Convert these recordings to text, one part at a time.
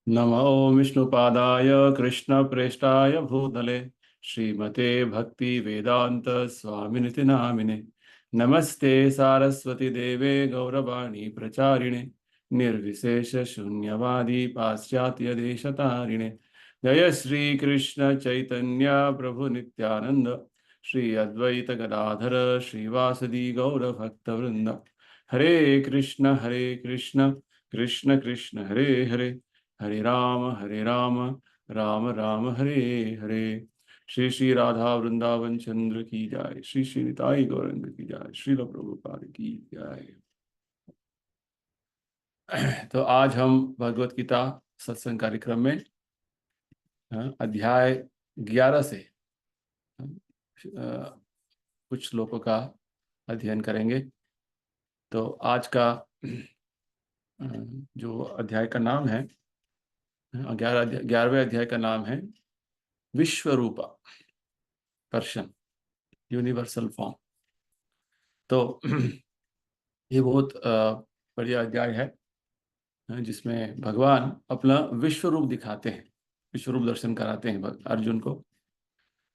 नमो विष्णुपादाय कृष्णप्रेष्ठाय भूतले श्रीमते भक्ति वेदांत स्वामिनिति नामिने। नमस्ते सारस्वती देवे गौरवाणी प्रचारिणे निर्विशेष शून्यवादी पाश्चात्य देशतारिणे। जय श्री कृष्ण चैतन्य प्रभु नित्यानंद श्री अद्वैत गदाधर श्रीवासदि गौर भक्तवृंद। हरे कृष्ण कृष्ण कृष्ण हरे हरे, हरे राम राम राम हरे हरे। श्री श्री राधा वृंदावन चंद्र की जाय, श्री श्री निताई गौरंग की जाय, श्रील प्रभुपाद की जाय। तो आज हम भगवत गीता सत्संग कार्यक्रम में अध्याय 11 से कुछ श्लोकों का अध्ययन करेंगे। तो आज का जो अध्याय का नाम है, 11वें अध्याय का नाम है विश्वरूपा, पर्शन, यूनिवर्सल फॉर्म। तो ये बहुत बढ़िया अध्याय है जिसमें भगवान अपना विश्व रूप दिखाते हैं, विश्व रूप दर्शन कराते हैं अर्जुन को।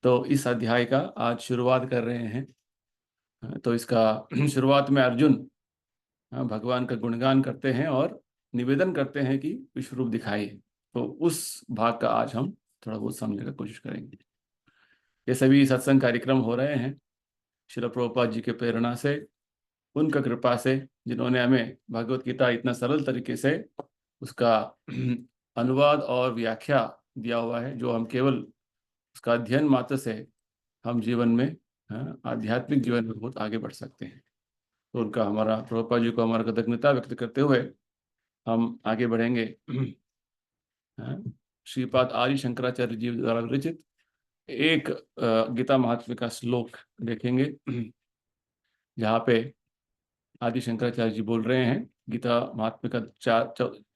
तो इस अध्याय का आज शुरुआत कर रहे हैं। तो इसका शुरुआत में अर्जुन भगवान का गुणगान करते हैं और निवेदन करते हैं कि विश्व रूप दिखाइए। तो उस भाग का आज हम थोड़ा बहुत समझने की कोशिश करेंगे। ये सभी सत्संग कार्यक्रम हो रहे हैं श्रील प्रभुपाद जी के प्रेरणा से, उनका कृपा से, जिन्होंने हमें भगवत गीता इतना सरल तरीके से उसका अनुवाद और व्याख्या दिया हुआ है, जो हम केवल उसका अध्ययन मात्र से हम जीवन में, आध्यात्मिक जीवन में बहुत आगे बढ़ सकते हैं। तो उनका, हमारा प्रभुपाद जी को हमारा कृतज्ञता व्यक्त करते हुए हम आगे बढ़ेंगे। श्रीपाद आदि शंकराचार्य जी द्वारा विरचित एक गीता महात्म्य का श्लोक देखेंगे, जहाँ पे आदि शंकराचार्य जी बोल रहे हैं गीता महात्म्य का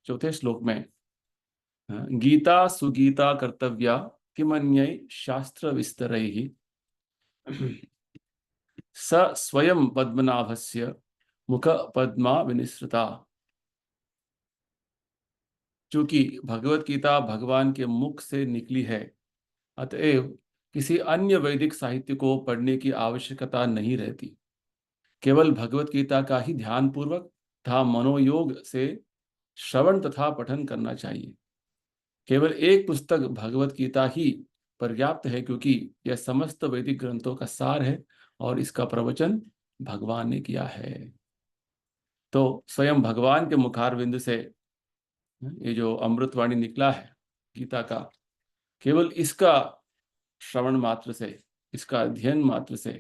चौथे श्लोक में, गीता सुगीता कर्तव्या किमन्यै शास्त्र विस्तरैः स स्वयं पद्मनाभस्य मुख पद्मा विनिसृता। चूंकि भगवत गीता भगवान के मुख से निकली है, अतएव किसी अन्य वैदिक साहित्य को पढ़ने की आवश्यकता नहीं रहती। केवल भगवत गीता का ही ध्यान पूर्वक तथा मनोयोग से श्रवण तथा पठन करना चाहिए। केवल एक पुस्तक भगवत गीता ही पर्याप्त है, क्योंकि यह समस्त वैदिक ग्रंथों का सार है और इसका प्रवचन भगवान ने किया है। तो स्वयं भगवान के मुखारविंद से ये जो अमृतवाणी निकला है गीता का, केवल इसका श्रवण मात्र से, इसका अध्ययन मात्र से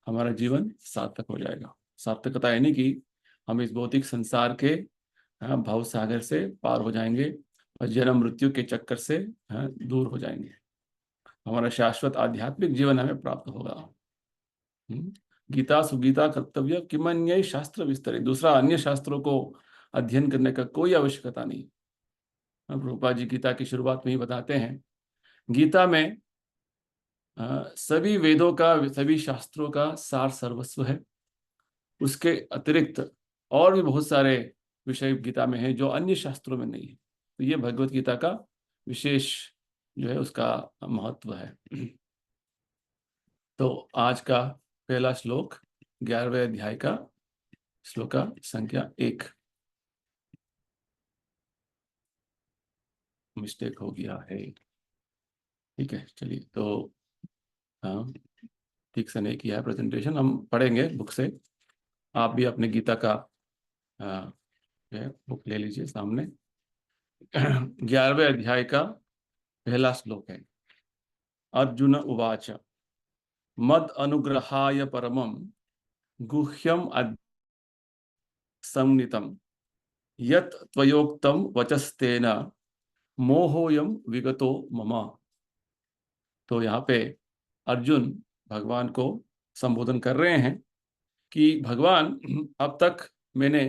हमारा जीवन सार्थक हो जाएगा। सार्थकता यानी कि हम इस भौतिक संसार के भव सागर से पार हो जाएंगे और जन्म मृत्यु के चक्कर से दूर हो जाएंगे। हमारा शाश्वत आध्यात्मिक जीवन हमें प्राप्त होगा। गीता सुगीता कर्तव्य किमन्य शास्त्र विस्तरे, दूसरा अन्य शास्त्रों को अध्ययन करने का कोई आवश्यकता नहीं। प्रभुपाद जी गीता की शुरुआत में ही बताते हैं, गीता में सभी वेदों का, सभी शास्त्रों का सार सर्वस्व है। उसके अतिरिक्त और भी बहुत सारे विषय गीता में है जो अन्य शास्त्रों में नहीं है। तो ये भगवत गीता का विशेष जो है उसका महत्व है। तो आज का पहला श्लोक 11वें अध्याय का श्लोक संख्या 1। मिस्टेक हो गया है, ठीक है, चलिए। तो हाँ, ठीक से नहीं किया है प्रेजेंटेशन, हम पढ़ेंगे बुक से। आप भी अपने गीता का बुक ले लीजिए सामने। 11वें अध्याय का पहला श्लोक है। अर्जुन उवाच मद अनुग्रहाय परमं गुह्यम संनितम यत् त्वयोक्तम वचस्तेन मोहोयम विगतो मम। तो यहाँ पे अर्जुन भगवान को संबोधन कर रहे हैं कि भगवान, अब तक मैंने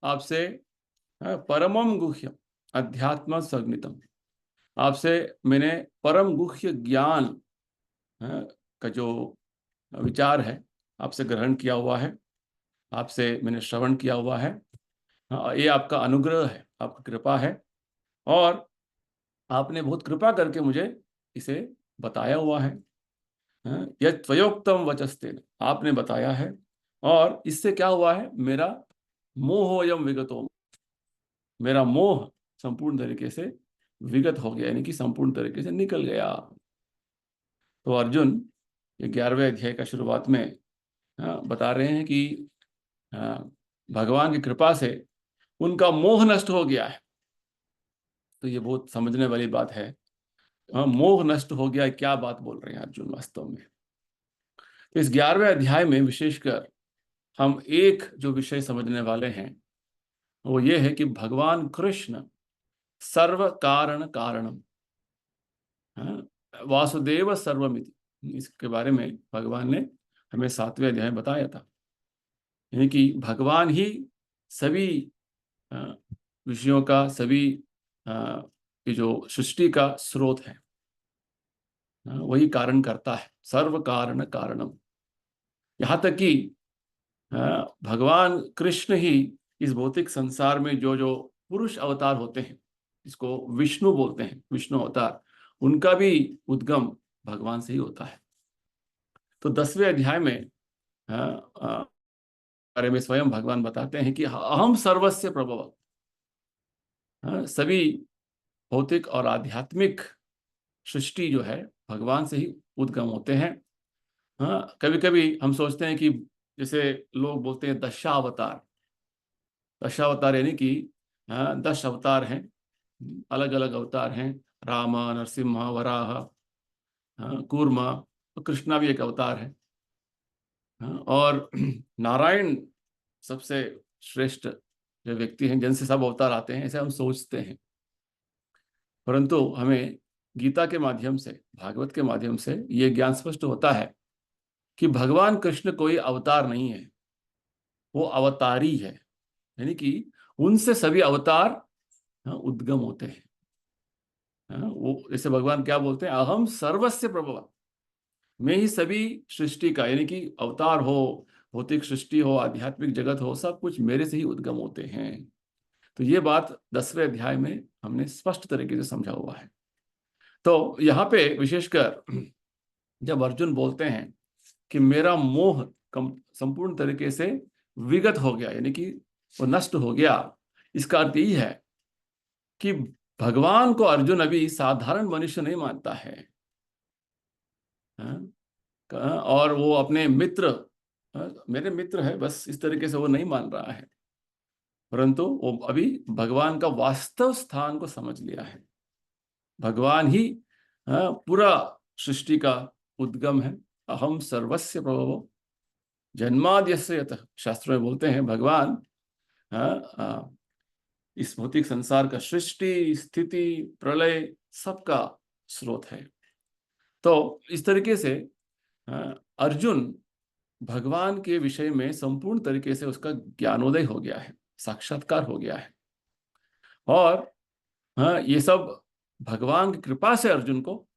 आपसे परमम गुह्यम अध्यात्म संज्ञितम, आपसे मैंने परम गुह्य ज्ञान का जो विचार है आपसे ग्रहण किया हुआ है, आपसे मैंने श्रवण किया हुआ है। ये आपका अनुग्रह है, आपकी कृपा है। और आपने बहुत कृपा करके मुझे इसे बताया हुआ है। यह त्वयोक्तम वचस्तेन, आपने बताया है, और इससे क्या हुआ है, मेरा मोहोयम विगतो, मेरा मोह संपूर्ण तरीके से विगत हो गया, यानी कि संपूर्ण तरीके से निकल गया। तो अर्जुन ये 11वें अध्याय का शुरुआत में बता रहे हैं कि भगवान की कृपा से उनका मोह नष्ट हो गया है। तो ये बहुत समझने वाली बात है। मोह नष्ट हो गया, क्या बात बोल रहे हैं अर्जुन वास्तव में। तो इस 11वें अध्याय में विशेषकर हम एक जो विषय समझने वाले हैं वो ये है कि भगवान कृष्ण सर्व कारण कारणम, वासुदेव सर्वमिति, इसके बारे में भगवान ने हमें 7वें अध्याय में बताया था। यानी कि भगवान ही सभी अ, विषयों का, सभी ये जो सृष्टि का स्रोत है, वही कारण करता है, सर्व कारण कारणम। यहाँ तक कि भगवान कृष्ण ही इस भौतिक संसार में जो जो पुरुष अवतार होते हैं, इसको विष्णु बोलते हैं, विष्णु अवतार, उनका भी उद्गम भगवान से ही होता है। तो 10वें अध्याय में बारे में स्वयं भगवान बताते हैं कि अहम सर्वस्य प्रभव, सभी भौतिक और आध्यात्मिक सृष्टि जो है भगवान से ही उद्गम होते हैं। कभी कभी हम सोचते हैं कि जैसे लोग बोलते हैं दशावतार, दशावतार यानी कि 10 अवतार हैं, अलग अलग अवतार हैं, राम, नरसिम्हा, वराह, कूर्मा, तो कृष्णा भी एक अवतार है। और नारायण सबसे श्रेष्ठ जो व्यक्ति हैं, जिनसे सब अवतार आते हैं, ऐसे हम सोचते हैं। परंतु हमें गीता के माध्यम से, भागवत के माध्यम से ये ज्ञान स्पष्ट होता है कि भगवान कृष्ण कोई अवतार नहीं है, वो अवतारी है। यानी कि उनसे सभी अवतार उद्गम होते हैं। वो जैसे भगवान क्या बोलते हैं, अहम सर्वस्य प्रभव, मैं ही सभी सृष्टि का, यानी कि अवतार हो, भौतिक सृष्टि हो, आध्यात्मिक जगत हो, सब कुछ मेरे से ही उद्गम होते हैं। तो ये बात 10वें अध्याय में हमने स्पष्ट तरीके से समझा हुआ है। तो यहाँ पे विशेषकर जब अर्जुन बोलते हैं कि मेरा मोह संपूर्ण तरीके से विगत हो गया, यानी कि वो नष्ट हो गया, इसका अर्थ यही है कि भगवान को अर्जुन अभी साधारण मनुष्य नहीं मानता है। और वो अपने मित्र, मेरे मित्र है बस, इस तरीके से वो नहीं मान रहा है, परंतु वो अभी भगवान का वास्तव स्थान को समझ लिया है। भगवान ही पूरा सृष्टि का उद्गम है। अहम सर्वस्य प्रभवो जन्माद्यस्य यतः, शास्त्रों में बोलते हैं भगवान इस भौतिक संसार का सृष्टि, स्थिति, प्रलय सबका स्रोत है। तो इस तरीके से अर्जुन भगवान के विषय में संपूर्ण तरीके से उसका ज्ञानोदय हो गया है, साक्षात्कार हो गया है। और ये सब भगवान की कृपा से अर्जुन को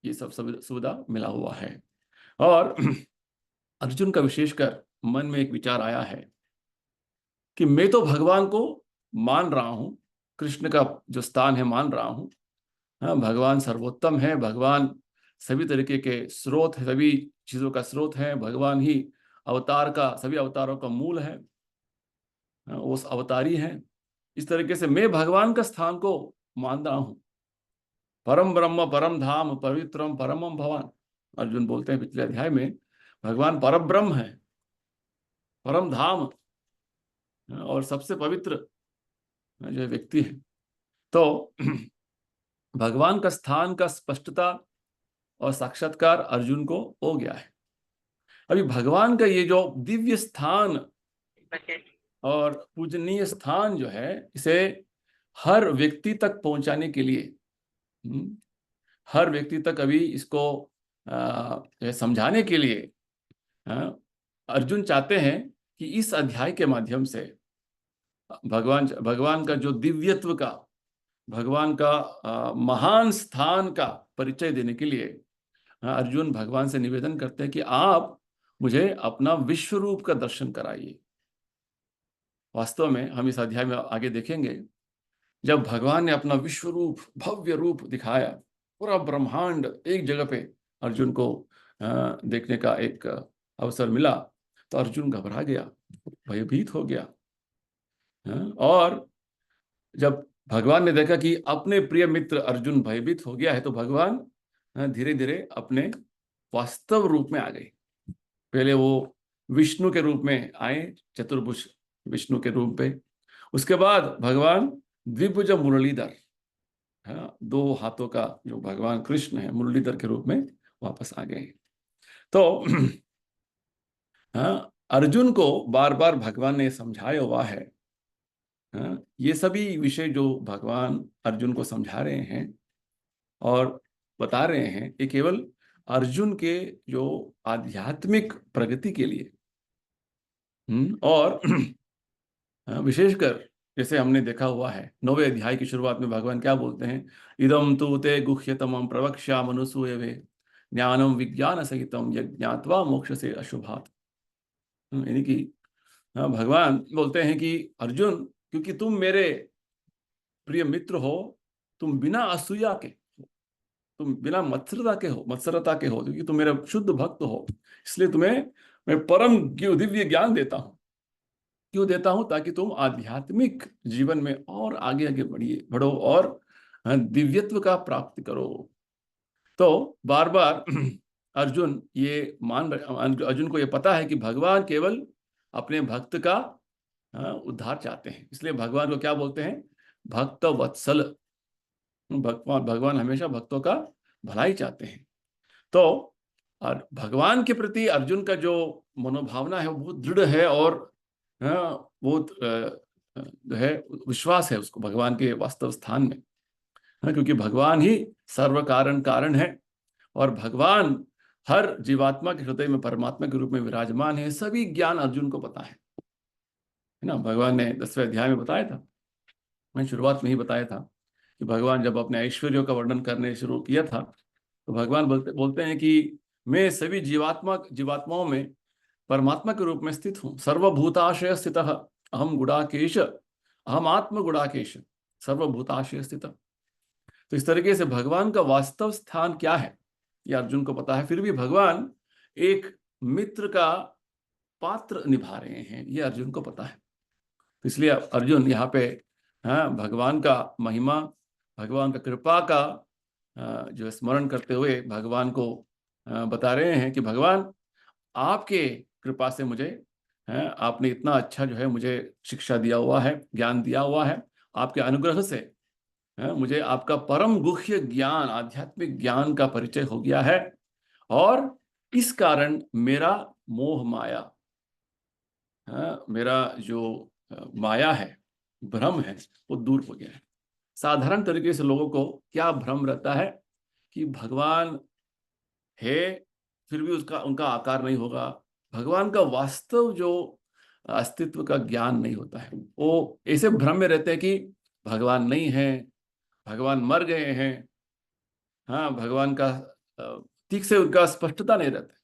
ये सब सुविधा मिला हुआ है। और अर्जुन का विशेषकर मन में एक विचार आया है कि मैं तो भगवान को मान रहा हूं, कृष्ण का जो स्थान है मान रहा हूं, भगवान सर्वोत्तम है, भगवान सभी तरीके के स्रोत है, सभी चीजों का स्रोत है, भगवान ही अवतार का, सभी अवतारों का मूल है, वो अवतारी है। इस तरीके से मैं भगवान का स्थान को मान रहा हूं। परम ब्रह्म परम धाम पवित्रम परमम भवान, अर्जुन बोलते हैं पिछले अध्याय में, भगवान परम ब्रह्म है, परम धाम, और सबसे पवित्र जो व्यक्ति है। तो भगवान का स्थान का स्पष्टता और साक्षात्कार अर्जुन को हो गया है। अभी भगवान का ये जो दिव्य स्थान और पूजनीय स्थान जो है, इसे हर व्यक्ति तक पहुंचाने के लिए, हर व्यक्ति तक अभी इसको समझाने के लिए अर्जुन चाहते हैं कि इस अध्याय के माध्यम से भगवान का जो दिव्यत्व का, भगवान का महान स्थान का परिचय देने के लिए अर्जुन भगवान से निवेदन करते हैं कि आप मुझे अपना विश्व रूप का दर्शन कराइए। वास्तव में हम इस अध्याय में आगे देखेंगे जब भगवान ने अपना विश्व रूप, भव्य रूप दिखाया, पूरा ब्रह्मांड एक जगह पे अर्जुन को देखने का एक अवसर मिला, तो अर्जुन घबरा गया, भयभीत हो गया। और जब भगवान ने देखा कि अपने प्रिय मित्र अर्जुन भयभीत हो गया है, तो भगवान धीरे धीरे अपने वास्तव रूप में आ गए। पहले वो विष्णु के रूप में आए, चतुर्भुज विष्णु के रूप में। उसके बाद भगवान द्विभुज मुरलीधर, दो हाथों का जो भगवान कृष्ण है, मुरलीधर के रूप में वापस आ गए। तो अर्जुन को बार बार भगवान ने समझाया हुआ है। ये सभी विषय जो भगवान अर्जुन को समझा रहे हैं और बता रहे हैं, ये केवल अर्जुन के जो आध्यात्मिक प्रगति के लिए, और विशेषकर जैसे हमने देखा हुआ है 9वें अध्याय की शुरुआत में भगवान क्या बोलते हैं, इदम तु ते गुह्यतमं प्रवक्ष्यामनुसूयवे ज्ञानम विज्ञान सहितम यज्ञात्वा मोक्ष से अशुभात्। यानी कि भगवान बोलते हैं कि अर्जुन, क्योंकि तुम मेरे प्रिय मित्र हो, तुम बिना असूया के, तुम बिना मत्सरता के हो, क्योंकि तुम मेरा शुद्ध भक्त हो, इसलिए तुम्हें मैं परम दिव्य ज्ञान देता हूं। क्यों देता हूं? ताकि तुम आध्यात्मिक जीवन में और आगे आगे बढ़ो और दिव्यत्व का प्राप्त करो। तो बार बार अर्जुन अर्जुन को ये पता है कि भगवान केवल अपने भक्त का उद्धार चाहते हैं, इसलिए भगवान को क्या बोलते हैं, भक्त वत्सल। भगवान हमेशा भक्तों का भलाई चाहते हैं। तो और भगवान के प्रति अर्जुन का जो मनोभावना है वो बहुत दृढ़ है, और बहुत जो है विश्वास है उसको भगवान के वास्तव स्थान में, क्योंकि भगवान ही सर्व कारण है, और भगवान हर जीवात्मा के हृदय में परमात्मा के रूप में विराजमान है। सभी ज्ञान अर्जुन को पता है ना। भगवान ने 10वें अध्याय में बताया था, मैं शुरुआत में ही बताया था कि भगवान जब अपने ऐश्वर्यों का वर्णन करने शुरू किया था, तो भगवान बोलते हैं कि मैं सभी जीवात्माओं में परमात्मा के रूप में स्थित हूं। सर्वभूताशय स्थित अहम गुडाकेश, अहम आत्म गुडाकेश, सर्वभूताशय स्थित। तो इस तरीके से भगवान का वास्तव स्थान क्या है ये अर्जुन को पता है, फिर भी भगवान एक मित्र का पात्र निभा रहे हैं, ये अर्जुन को पता है। तो इसलिए अर्जुन यहाँ पे भगवान का महिमा, भगवान का कृपा का जो स्मरण करते हुए भगवान को बता रहे हैं कि भगवान, आपके कृपा से मुझे आपने इतना अच्छा जो है मुझे शिक्षा दिया हुआ है, ज्ञान दिया हुआ है। आपके अनुग्रह से मुझे आपका परम गुह्य ज्ञान, आध्यात्मिक ज्ञान का परिचय हो गया है, और इस कारण मेरा मोह माया, मेरा जो माया है, भ्रम है, वो दूर हो गया है। साधारण तरीके से लोगों को क्या भ्रम रहता है कि भगवान है, फिर भी उनका आकार नहीं होगा। भगवान का वास्तव जो अस्तित्व का ज्ञान नहीं होता है, वो ऐसे भ्रम में रहते हैं कि भगवान नहीं है, भगवान मर गए हैं। भगवान का ठीक से उनका स्पष्टता नहीं रहता,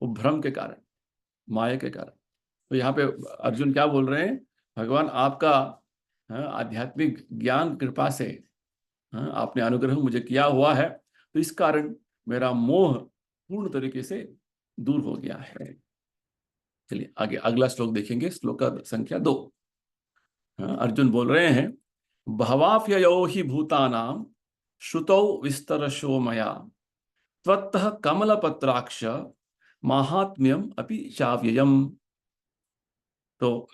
वो भ्रम के कारण, माया के कारण। तो यहाँ पे अर्जुन क्या बोल रहे हैं, भगवान आपका आध्यात्मिक ज्ञान कृपा से आपने अनुग्रह मुझे किया हुआ है, तो इस कारण मेरा मोह पूर्ण तरीके से दूर हो गया है। चलिए आगे अगला श्लोक देखेंगे, श्लोक का संख्या 2। अर्जुन बोल रहे हैं, बहवाप्ययो हि भूतानां श्रुतौ विस्तरशो मया त्वत्तः कमलपत्राक्ष माहात्म्यम अपि चाव्ययम्। तो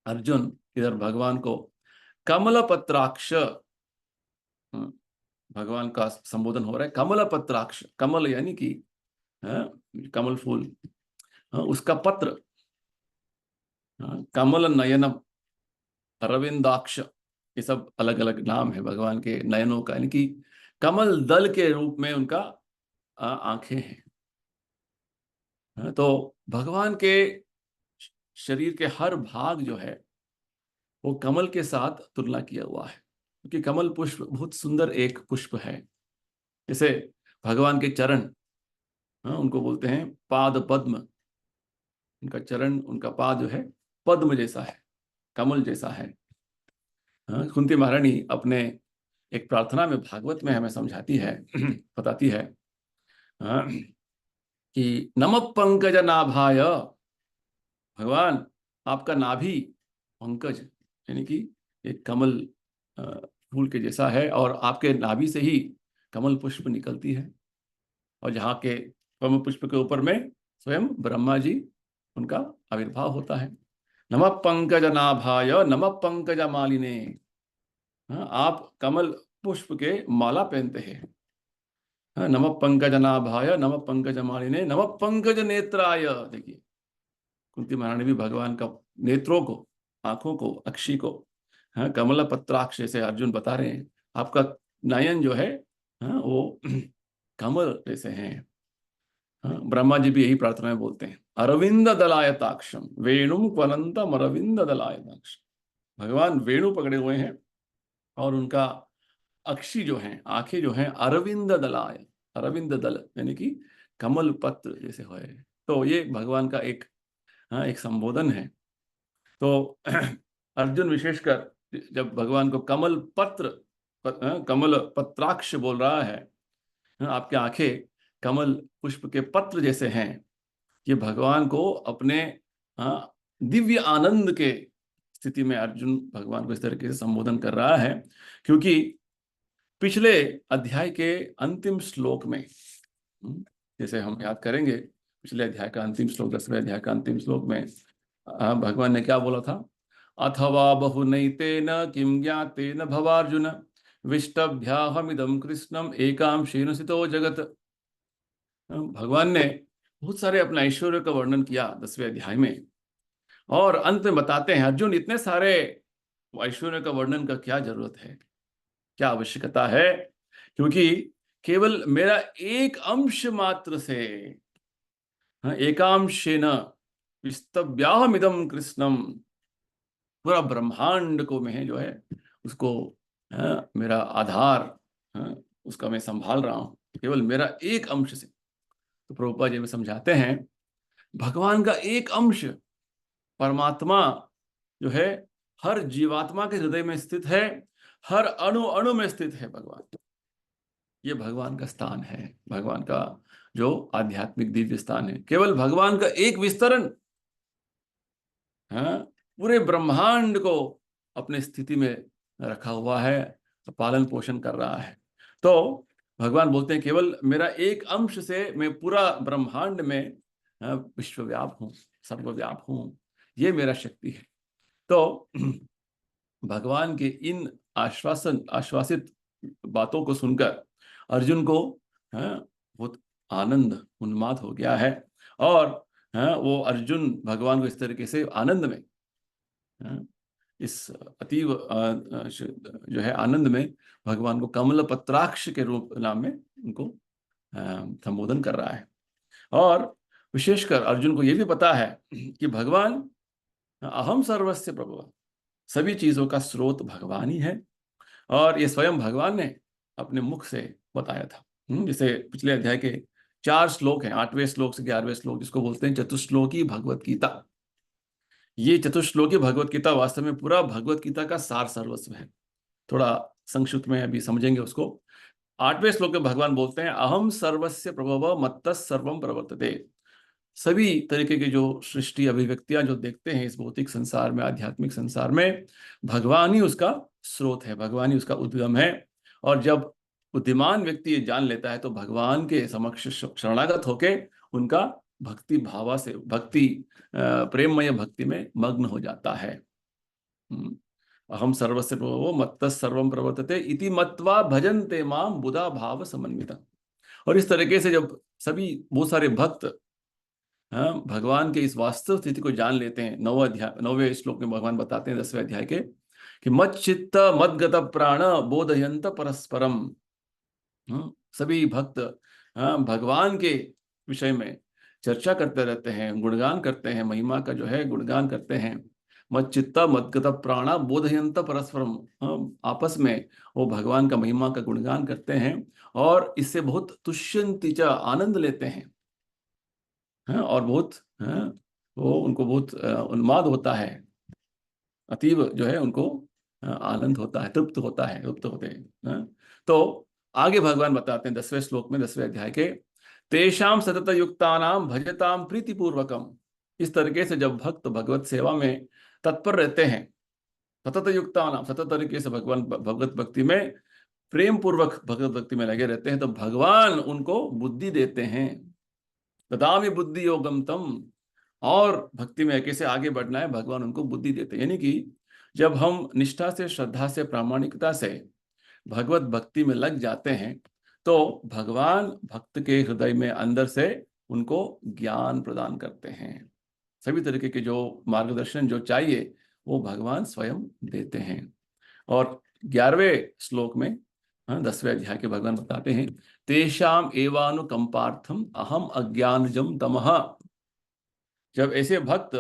अर्जुन इधर भगवान को कमलपत्राक्ष, भगवान का संबोधन हो रहा है, कमलपत्राक्ष, कमल यानी कि कमल फूल, उसका पत्र, कमल नयनम, अरविंदाक्ष, ये सब अलग अलग नाम है भगवान के नयनों का, यानी कि कमल दल के रूप में उनका आंखें हैं। तो भगवान के शरीर के हर भाग जो है वो कमल के साथ तुलना किया हुआ है, क्योंकि कमल पुष्प बहुत सुंदर एक पुष्प है। जैसे भगवान के चरण, उनको बोलते हैं पाद पद्म, उनका चरण, उनका पाद जो है पद्म जैसा है, कमल जैसा है। हाँ, कुंती महारानी अपने एक प्रार्थना में भागवत में हमें समझाती है, बताती है, हाँ, कि नमः पंकज नाभाय, भगवान आपका नाभि पंकज यानी कि एक कमल अ, फूल के जैसा है, और आपके नाभि से ही कमल पुष्प निकलती है, और जहाँ के कमल पुष्प के ऊपर में स्वयं ब्रह्मा जी उनका आविर्भाव होता है। नमः पंकज नाभाय नमः पंकज मालिने। हाँ, आप कमल पुष्प के माला पहनते हैं। हाँ, नमः पंकज नाभाय नमः पंकज मालिने नमः पंकज नेत्राय। देखिए, कुंती महारानी भी भगवान का नेत्रों को, आंखों को, अक्षी को, हाँ, कमल पत्राक्ष से अर्जुन बता रहे हैं आपका नयन जो है, हाँ, वो कमल जैसे हैं। हाँ, ब्रह्मा जी भी यही प्रार्थना में बोलते हैं, अरविंद दलायताक्षम वेणुम क्वनंतम अरविंद दलायताक्षम। भगवान वेणु पकड़े हुए हैं, और उनका अक्षी जो है, आंखें जो हैं, अरविंद दलाय, अरविंद दल यानी कि कमल पत्र जैसे है। तो ये भगवान का एक, हाँ, एक संबोधन है। तो अर्जुन विशेषकर जब भगवान को कमल पत्र, कमल पत्राक्ष बोल रहा है, हाँ, आपकी आंखें कमल पुष्प के पत्र जैसे हैं, ये भगवान को अपने, हाँ, दिव्य आनंद के स्थिति में अर्जुन भगवान को इस तरीके से संबोधन कर रहा है, क्योंकि पिछले अध्याय के अंतिम श्लोक में, जैसे हम याद करेंगे, पिछले अध्याय का अंतिम श्लोक, 10वें अध्याय का अंतिम श्लोक में भगवान ने क्या बोला था, अथवा बहुनैतेन किं ज्ञातेन भवार्जुन विष्टभ्याहमिदं कृष्णम एकांशेन स्थितो जगत। भगवान ने बहुत सारे अपने ऐश्वर्य का वर्णन किया 10वें अध्याय में, और अंत में बताते हैं, अर्जुन इतने सारे ऐश्वर्य का वर्णन का क्या जरूरत है, क्या आवश्यकता है, क्योंकि केवल मेरा एक अंश मात्र से, हाँ, एकांशेन विस्तव्याहमिदं कृष्णम, पूरा ब्रह्मांड को मैं जो है उसको, हाँ, मेरा आधार, हाँ, उसका मैं संभाल रहा हूं, केवल मेरा एक अंश से। तो प्रभुपाद जी में समझाते हैं, भगवान का एक अंश परमात्मा जो है हर जीवात्मा के हृदय में स्थित है, हर अणु अणु में स्थित है भगवान। ये भगवान का स्थान है, भगवान का जो आध्यात्मिक दिव्य स्थान है, केवल भगवान का एक विस्तरण, हाँ, पूरे ब्रह्मांड को अपने स्थिति में रखा हुआ है, पालन पोषण कर रहा है। तो भगवान बोलते हैं, केवल मेरा एक अंश से मैं पूरा ब्रह्मांड में, विश्वव्याप हूँ, सर्वव्याप हूँ, ये मेरा शक्ति है। तो भगवान के इन आश्वासित बातों को सुनकर अर्जुन को, हाँ, बहुत आनंद उन्माद हो गया है, और, हाँ, वो अर्जुन भगवान को इस तरीके से आनंद में, हाँ, इस अतीव जो है आनंद में भगवान को कमल पत्राक्ष के रूप नाम में उनको संबोधन कर रहा है। और विशेषकर अर्जुन को यह भी पता है कि भगवान अहम सर्वस्य प्रभु, सभी चीजों का स्रोत भगवान ही है, और ये स्वयं भगवान ने अपने मुख से बताया था। जैसे पिछले अध्याय के 4 श्लोक हैं, 8वें श्लोक से 11वें श्लोक, जिसको बोलते हैं चतुश्लोकी भगवत गीता। ये चतुश्लोकी भगवत गीता वास्तव में पूरा भगवत गीता का सार सर्वस्व है। थोड़ा संक्षिप्त में अभी समझेंगे उसको। 8वें श्लोक में भगवान बोलते हैं, अहम सर्वस्य प्रभव मत्तः सर्वम प्रवर्तते। सभी तरीके की जो सृष्टि अभिव्यक्तियां जो देखते हैं इस भौतिक संसार में, आध्यात्मिक संसार में, भगवान ही उसका स्रोत है, भगवान ही उसका उद्गम है। और जब बुद्धिमान व्यक्ति ये जान लेता है, तो भगवान के समक्ष शरणागत होके उनका भक्ति भावा से, भक्ति प्रेममय भक्ति में मग्न हो जाता है। अहम सर्वस्य प्रभवो मत्तः सर्वम प्रवर्तते इति मत्वा भजन्ते माम बुधा भाव समन्विता। और इस तरीके से जब सभी बहुत सारे भक्त, हाँ, भगवान के इस वास्तव स्थिति को जान लेते हैं, 9वें श्लोक में भगवान बताते हैं 10वें अध्याय के, कि मत चित्त मदगत प्राण बोधयंत परस्परम। सभी भक्त, हाँ, भगवान के विषय में चर्चा करते रहते हैं, गुणगान करते हैं, महिमा का जो है गुणगान करते हैं। मत चित्त मदगत प्राण बोधयंत परस्परम, हाँ, आपस में वो भगवान का महिमा का गुणगान करते हैं, और इससे बहुत तुष्यन्ति च, आनंद लेते हैं, हाँ, और बहुत, हाँ, वो उनको बहुत उन्माद होता है, अतीव जो है उनको आनंद होता है, तृप्त होता है, तृप्त होते हैं। तो आगे भगवान बताते हैं 10वें श्लोक में, 10वें अध्याय के, तेषाम सतत युक्तानाम भजताम प्रीतिपूर्वकम। इस तरीके से जब भक्त भगवत सेवा में तत्पर रहते हैं, सतत युक्तानाम, सतत तरीके से भगवान भगवत भक्ति में प्रेम पूर्वक भगवत भक्ति में लगे रहते हैं, तो भगवान उनको बुद्धि देते हैं। ददामि बुद्धि योगम तम। और भक्ति में कैसे आगे बढ़ना है, भगवान उनको बुद्धि देते हैं। यानी कि जब हम निष्ठा से, श्रद्धा से, प्रामाणिकता से भगवत भक्ति में लग जाते हैं, तो भगवान भक्त के हृदय में अंदर से उनको ज्ञान प्रदान करते हैं। सभी तरीके के जो मार्गदर्शन जो चाहिए वो भगवान स्वयं देते हैं। और 11वें श्लोक में, 10वें अध्याय के भगवान बताते हैं, तेषाम एवानुकंपार्थम अहम अज्ञानजम तमः। जब ऐसे भक्त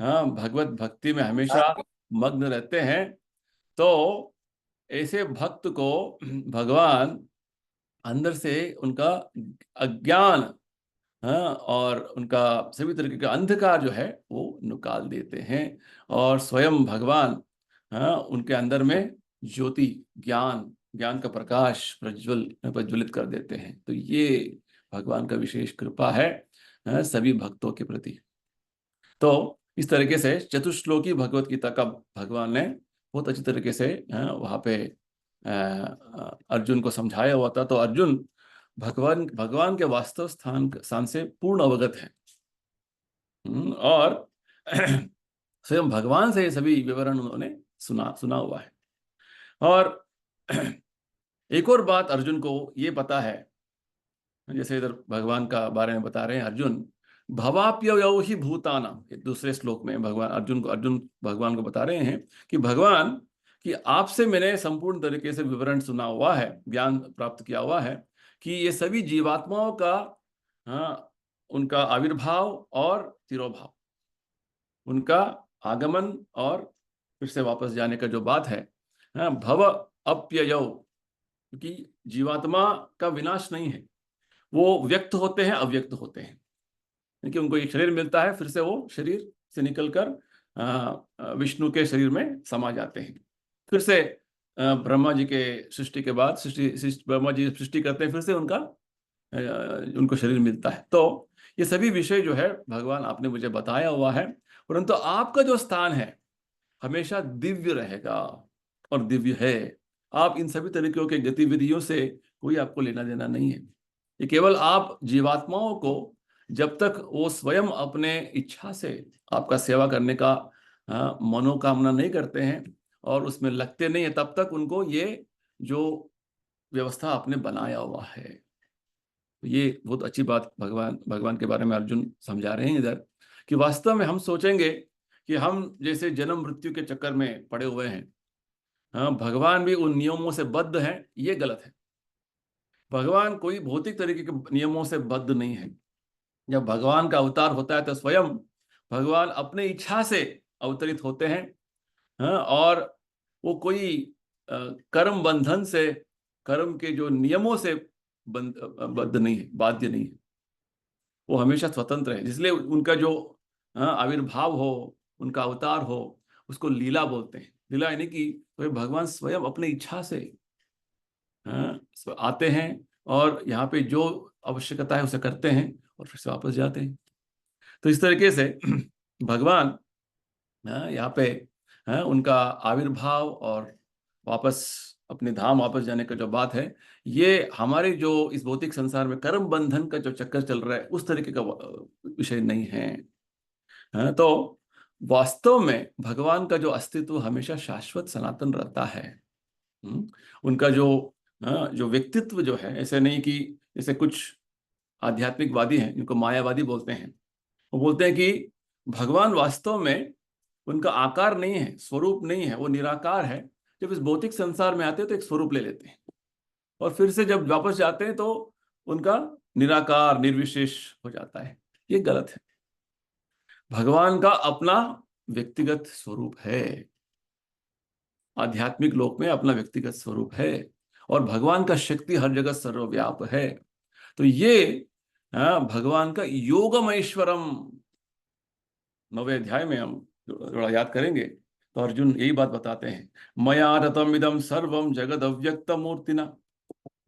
भगवत भक्ति में हमेशा मग्न रहते हैं, तो ऐसे भक्त को भगवान अंदर से उनका अज्ञान, और उनका सभी तरीके का अंधकार जो है वो निकाल देते हैं, और स्वयं भगवान उनके अंदर में ज्योति, ज्ञान, ज्ञान का प्रकाश प्रज्वलित कर देते हैं। तो ये भगवान का विशेष कृपा है सभी भक्तों के प्रति। तो इस तरीके से चतुश्लोकी भगवत गीता का भगवान ने बहुत अच्छी तरीके से वहां पे अर्जुन को समझाया हुआ था। तो अर्जुन भगवान भगवान के वास्तव स्थान से पूर्ण अवगत है, और स्वयं भगवान से ये सभी विवरण उन्होंने सुना हुआ है। और एक और बात अर्जुन को ये पता है, जैसे इधर भगवान का बारे में बता रहे हैं अर्जुन, भवाप्ययौ ही भूताना, दूसरे श्लोक में अर्जुन भगवान को बता रहे हैं कि भगवान, कि आपसे मैंने संपूर्ण तरीके से विवरण सुना हुआ है, ज्ञान प्राप्त किया हुआ है कि ये सभी जीवात्माओं का उनका आविर्भाव और तिरोभाव, उनका आगमन और फिर से वापस जाने का जो बात है, भव अप्ययौ, क्योंकि जीवात्मा का विनाश नहीं है, वो व्यक्त होते हैं, अव्यक्त होते हैं। क्योंकि उनको एक शरीर मिलता है, फिर से वो शरीर से निकलकर विष्णु के शरीर में समा जाते हैं। फिर से ब्रह्मा जी के सृष्टि के बाद ब्रह्मा जी सृष्टि करते हैं, फिर से उनको शरीर मिलता है। तो ये सभी विषय जो है भगवान आपने मुझे बताया हुआ है, परंतु आपका जो स्थान है हमेशा दिव्य रहेगा और दिव्य है। आप इन सभी तरीकों के गतिविधियों से कोई आपको लेना देना नहीं है। ये केवल आप जीवात्माओं को जब तक वो स्वयं अपने इच्छा से आपका सेवा करने का मनोकामना नहीं करते हैं और उसमें लगते नहीं है, तब तक उनको ये जो व्यवस्था आपने बनाया हुआ है। ये बहुत अच्छी बात भगवान के बारे में अर्जुन समझा रहे हैं इधर, कि वास्तव में हम सोचेंगे कि हम जैसे जन्म मृत्यु के चक्कर में पड़े हुए हैं, भगवान भी उन नियमों से बद्ध हैं, ये गलत है। भगवान कोई भौतिक तरीके के नियमों से बद्ध नहीं है। जब भगवान का अवतार होता है तो स्वयं भगवान अपने इच्छा से अवतरित होते हैं, और वो कोई कर्म बंधन से, कर्म के जो नियमों से बद्ध नहीं है, बाध्य नहीं है। वो हमेशा स्वतंत्र है, इसलिए उनका जो आविर्भाव हो, उनका अवतार हो, उसको लीला बोलते हैं। लीला यानी कि तो भगवान स्वयं अपनी इच्छा से आते हैं और यहाँ पे जो आवश्यकता है उसे करते हैं और फिर से वापस जाते हैं। तो इस तरीके से भगवान यहाँ पे उनका आविर्भाव और वापस अपने धाम वापस जाने का जो बात है, ये हमारे जो इस भौतिक संसार में कर्म बंधन का जो चक्कर चल रहा है उस तरीके का विषय नहीं है। तो वास्तव में भगवान का जो अस्तित्व हमेशा शाश्वत सनातन रहता है। उनका जो व्यक्तित्व जो है, ऐसे नहीं कि जैसे कुछ आध्यात्मिकवादी हैं जिनको मायावादी बोलते हैं, वो बोलते हैं कि भगवान वास्तव में उनका आकार नहीं है, स्वरूप नहीं है, वो निराकार है। जब इस भौतिक संसार में आते हैं तो एक स्वरूप ले लेते हैं और फिर से जब वापस जाते हैं तो उनका निराकार, निर्विशेष हो जाता है। ये गलत है। भगवान का अपना व्यक्तिगत स्वरूप है, आध्यात्मिक लोक में अपना व्यक्तिगत स्वरूप है, और भगवान का शक्ति हर जगह सर्वव्याप है। तो ये भगवान का योगमैश्वरम 9वें अध्याय में हम थोड़ा याद करेंगे तो अर्जुन यही बात बताते हैं, मया रतम इदम सर्वम जगद अव्यक्त मूर्तिना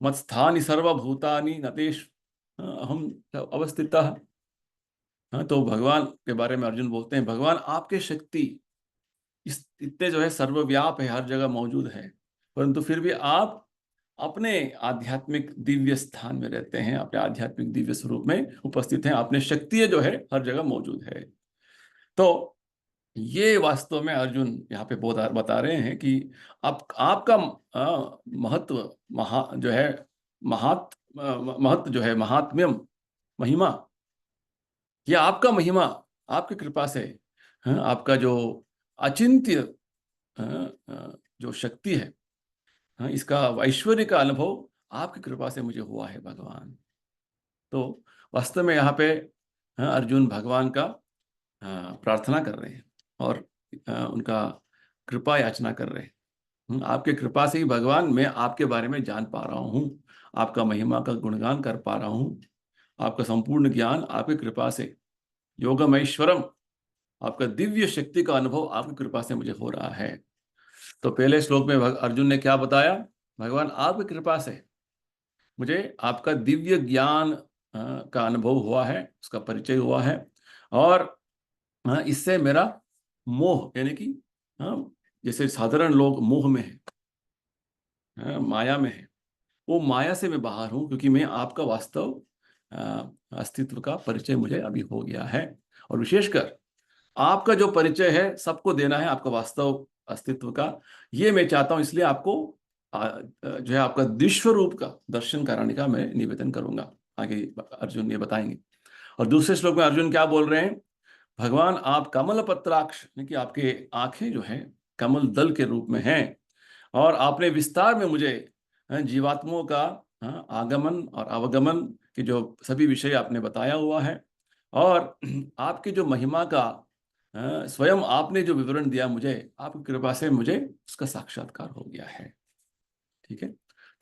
मत्स्थानि सर्वभूतानि नतेश हम अवस्थितः। हाँ, तो भगवान के बारे में अर्जुन बोलते हैं, भगवान आपके शक्ति इस इतने जो है सर्वव्याप है, हर जगह मौजूद है, परंतु फिर भी आप अपने आध्यात्मिक दिव्य स्थान में रहते हैं, अपने आध्यात्मिक दिव्य स्वरूप में उपस्थित हैं, अपने शक्ति जो है हर जगह मौजूद है। तो ये वास्तव में अर्जुन यहाँ पे बता रहे हैं कि आप आपका महत्व जो है महत्व जो है महात्म्यम महिमा, ये आपका महिमा आपकी कृपा से, हाँ, आपका जो अचिंत्य जो शक्ति है, हाँ, इसका ऐश्वर्य का अनुभव आपकी कृपा से मुझे हुआ है भगवान। तो वास्तव में यहाँ पे अर्जुन भगवान का प्रार्थना कर रहे हैं और उनका कृपा याचना कर रहे हैं। आपके कृपा से ही भगवान मैं आपके बारे में जान पा रहा हूँ, आपका महिमा का गुणगान कर पा रहा हूँ, आपका संपूर्ण ज्ञान आपकी कृपा से, योगम ऐश्वरम, आपका दिव्य शक्ति का अनुभव आपकी कृपा से मुझे हो रहा है। तो पहले श्लोक में अर्जुन ने क्या बताया, भगवान आपकी कृपा से मुझे आपका दिव्य ज्ञान का अनुभव हुआ है, उसका परिचय हुआ है, और इससे मेरा मोह, यानी कि जैसे साधारण लोग मोह में है, माया में है, वो माया से मैं बाहर हूं, क्योंकि मैं आपका वास्तव अस्तित्व का परिचय मुझे अभी हो गया है। और विशेषकर आपका जो परिचय है सबको देना है, आपका वास्तव अस्तित्व का, ये मैं चाहता हूं, इसलिए आपको जो है आपका विश्व रूप का दर्शन कराने का मैं निवेदन करूंगा। आगे अर्जुन ये बताएंगे। और दूसरे श्लोक में अर्जुन क्या बोल रहे हैं, भगवान आप कमल पत्राक्ष, यानी कि आपके आंखें जो हैं कमल दल के रूप में हैं, और आपने विस्तार में मुझे जीवात्माओं का आगमन और अवगमन के जो सभी विषय आपने बताया हुआ है, और आपकी जो महिमा का स्वयं आपने जो विवरण दिया मुझे, आपकी कृपा से मुझे उसका साक्षात्कार हो गया है। ठीक है।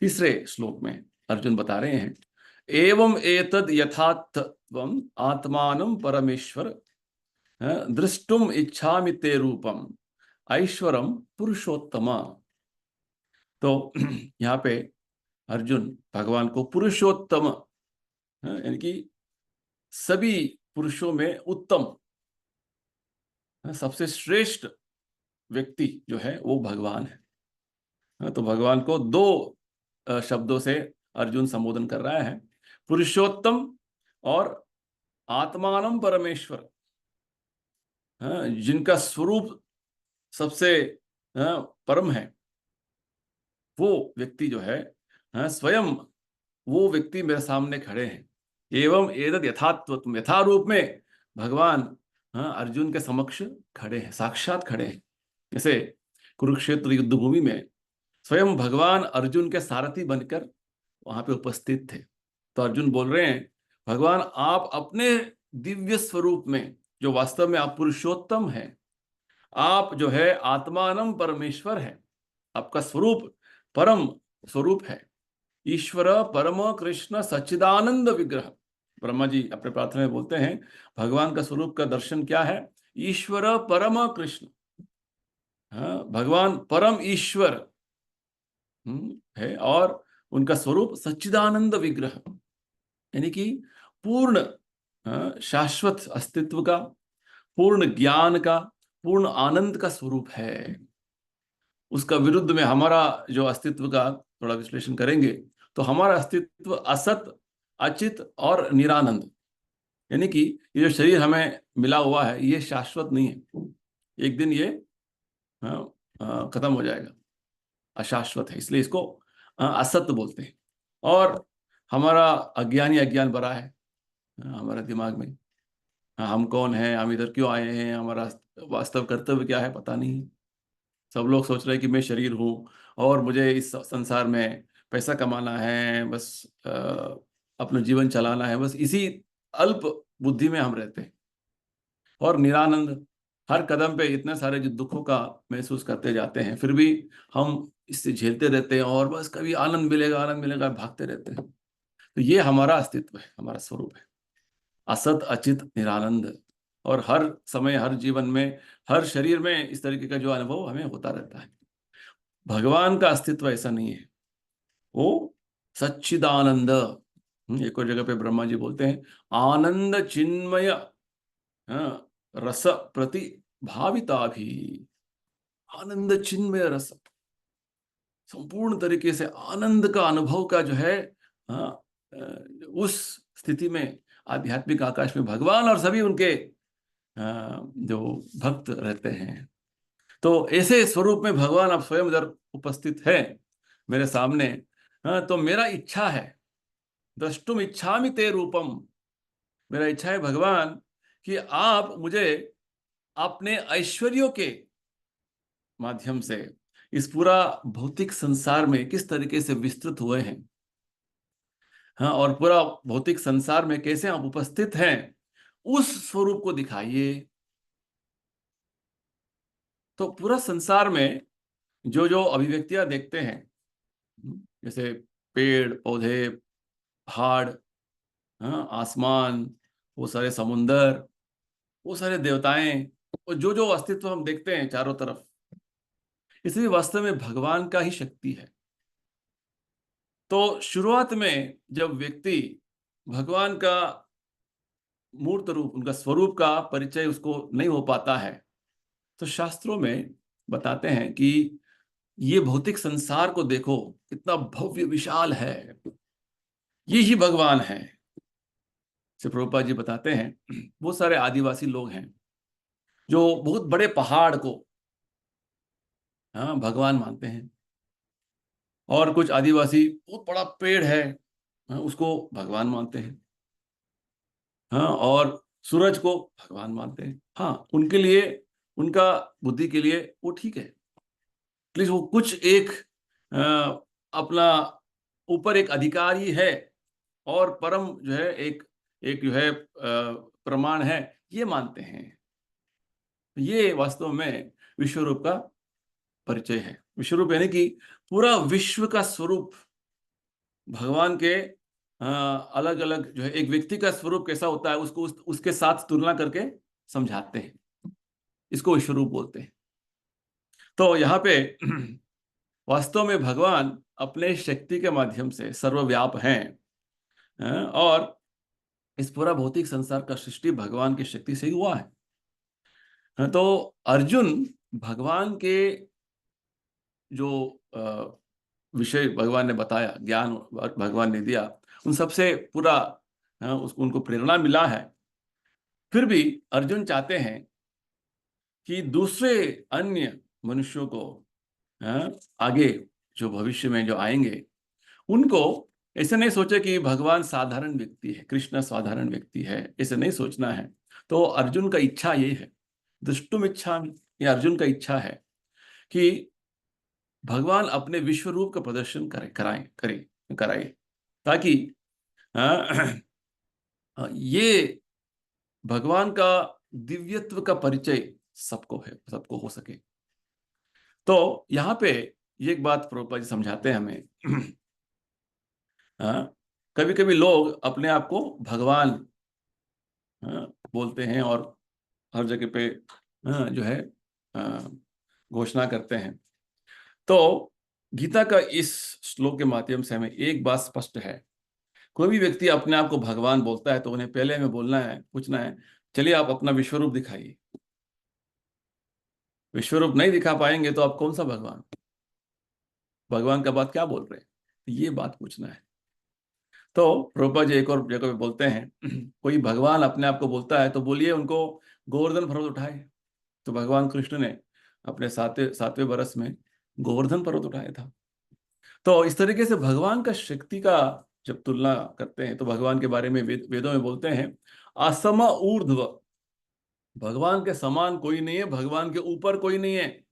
तीसरे श्लोक में अर्जुन बता रहे हैं, एवं एतद यथात्वम आत्मानं परमेश्वर दृष्टुम इच्छामि ते रूपम ऐश्वरम पुरुषोत्तमा। तो यहाँ पे अर्जुन भगवान को पुरुषोत्तम, यानी कि सभी पुरुषों में उत्तम, सबसे श्रेष्ठ व्यक्ति जो है वो भगवान है। तो भगवान को दो शब्दों से अर्जुन संबोधन कर रहा है, पुरुषोत्तम और आत्मानं परमेश्वर, जिनका स्वरूप सबसे परम है, वो व्यक्ति जो है स्वयं वो व्यक्ति मेरे सामने खड़े हैं। एवं एतद यथात्वत्म, यथारूप में भगवान अर्जुन के समक्ष खड़े हैं, साक्षात खड़े हैं। जैसे कुरुक्षेत्र युद्ध भूमि में स्वयं भगवान अर्जुन के सारथी बनकर वहां पे उपस्थित थे। तो अर्जुन बोल रहे हैं, भगवान आप अपने दिव्य स्वरूप में, जो वास्तव में आप पुरुषोत्तम हैं, आप जो है आत्मानं परमेश्वर है, आपका स्वरूप परम स्वरूप है, ईश्वर परम कृष्ण सच्चिदानंद विग्रह। ब्रह्मा जी अपने प्रार्थना में बोलते हैं, भगवान का स्वरूप का दर्शन क्या है, ईश्वर परम कृष्ण, भगवान परम ईश्वर है, और उनका स्वरूप सच्चिदानंद विग्रह, यानी कि पूर्ण शाश्वत अस्तित्व का, पूर्ण ज्ञान का, पूर्ण आनंद का स्वरूप है। उसका विरुद्ध में हमारा जो अस्तित्व का थोड़ा विश्लेषण करेंगे, तो हमारा अस्तित्व असत, अचित और निरानंद, यानी कि ये जो शरीर हमें मिला हुआ है ये शाश्वत नहीं है, एक दिन ये खत्म हो जाएगा, अशाश्वत है, इसलिए इसको असत बोलते हैं। और हमारा अज्ञान ही अज्ञान भरा है हमारे दिमाग में, हम कौन हैं, हम इधर क्यों आए हैं, हमारा वास्तव कर्तव्य क्या है पता नहीं। सब लोग सोच रहे हैं कि मैं शरीर हूँ और मुझे इस संसार में पैसा कमाना है, बस अपना जीवन चलाना है, बस इसी अल्प बुद्धि में हम रहते हैं। और निरानंद, हर कदम पे इतने सारे जो दुखों का महसूस करते जाते हैं, फिर भी हम इससे झेलते रहते हैं, और बस कभी आनंद मिलेगा भागते रहते हैं। तो ये हमारा अस्तित्व है, हमारा स्वरूप है, असत अचित निरानंद। और हर समय, हर जीवन में, हर शरीर में इस तरीके का जो अनुभव हमें होता रहता है। भगवान का अस्तित्व ऐसा नहीं है, वो सच्चिदानंद। एक और जगह पे ब्रह्मा जी बोलते हैं, आनंद चिन्मय, हाँ, रस प्रति भाविता भी। आनंद चिन्मय रस, संपूर्ण तरीके से आनंद का अनुभव का जो है, हाँ, उस स्थिति में आध्यात्मिक आकाश में भगवान और सभी उनके जो भक्त रहते हैं। तो ऐसे स्वरूप में भगवान अब स्वयं उधर उपस्थित है मेरे सामने। हाँ, तो मेरा इच्छा है, द्रष्टुम इच्छामि ते रूपम, मेरा इच्छा है भगवान कि आप मुझे अपने ऐश्वर्यों के माध्यम से इस पूरा भौतिक संसार में किस तरीके से विस्तृत हुए हैं, हाँ, और पूरा भौतिक संसार में कैसे आप उपस्थित हैं, उस स्वरूप को दिखाइए। तो पूरा संसार में जो जो अभिव्यक्तियां देखते हैं, जैसे पेड़ पौधे, पहाड़, हाँ, आसमान, वो सारे समुंदर, वो सारे देवताएं, और जो जो अस्तित्व हम देखते हैं चारों तरफ, इसलिए वास्तव में भगवान का ही शक्ति है। तो शुरुआत में जब व्यक्ति भगवान का मूर्त रूप, उनका स्वरूप का परिचय उसको नहीं हो पाता है, तो शास्त्रों में बताते हैं कि ये भौतिक संसार को देखो, कितना भव्य विशाल है, ये ही भगवान है। श्री प्रभुपाद जी बताते हैं, बहुत सारे आदिवासी लोग हैं जो बहुत बड़े पहाड़ को, हाँ, भगवान मानते हैं, और कुछ आदिवासी बहुत बड़ा पेड़ है, हाँ, उसको भगवान मानते हैं, हाँ, और सूरज को भगवान मानते हैं। हाँ, उनके लिए, उनका बुद्धि के लिए वो ठीक है, प्लीज वो कुछ एक अ, अपना ऊपर एक अधिकारी है और परम जो है एक एक जो है प्रमाण है, ये मानते हैं। ये वास्तव में विश्वरूप का परिचय है। विश्वरूप यानी कि पूरा विश्व का स्वरूप भगवान के अलग अलग जो है, एक व्यक्ति का स्वरूप कैसा होता है उसको उसके साथ तुलना करके समझाते हैं, इसको विश्वरूप बोलते हैं। तो यहाँ पे वास्तव में भगवान अपने शक्ति के माध्यम से सर्वव्याप हैं, और इस पूरा भौतिक संसार का सृष्टि भगवान की शक्ति से ही हुआ है। तो अर्जुन भगवान के जो विषय भगवान ने बताया, ज्ञान भगवान ने दिया, उन सबसे पूरा उसको उनको प्रेरणा मिला है। फिर भी अर्जुन चाहते हैं कि दूसरे अन्य मनुष्यों को, आगे जो भविष्य में जो आएंगे, उनको ऐसे नहीं सोचे कि भगवान साधारण व्यक्ति है, कृष्ण साधारण व्यक्ति है, ऐसे नहीं सोचना है। तो अर्जुन का इच्छा ये है, दृष्टुम इच्छा, ये अर्जुन का इच्छा है कि भगवान अपने विश्व रूप का प्रदर्शन कराए, ताकि ये भगवान का दिव्यत्व का परिचय सबको हो सके। तो यहाँ पे ये एक बात प्रभुपाद जी समझाते हैं हमें। कभी कभी लोग अपने आप को भगवान बोलते हैं और हर जगह पे जो है घोषणा करते हैं। तो गीता का इस श्लोक के माध्यम से हमें एक बात स्पष्ट है, कोई भी व्यक्ति अपने आप को भगवान बोलता है तो उन्हें पहले हमें बोलना है, पूछना है, चलिए आप अपना विश्वरूप दिखाइए। विश्वरूप नहीं दिखा पाएंगे तो आप कौन सा भगवान, भगवान का बात क्या बोल रहे हैं, ये बात पूछना है। तो प्रभुपाद जी एक और जगह पे बोलते हैं, कोई भगवान अपने आप को बोलता है तो बोलिए उनको गोवर्धन पर्वत उठाए। तो भगवान कृष्ण ने अपने सातवें बरस में गोवर्धन पर्वत उठाया था। तो इस तरीके से भगवान का शक्ति का जब तुलना करते हैं तो भगवान के बारे में वेदों में बोलते हैं, असम ऊर्ध्व, भगवान के समान कोई नहीं है, भगवान के ऊपर कोई नहीं है,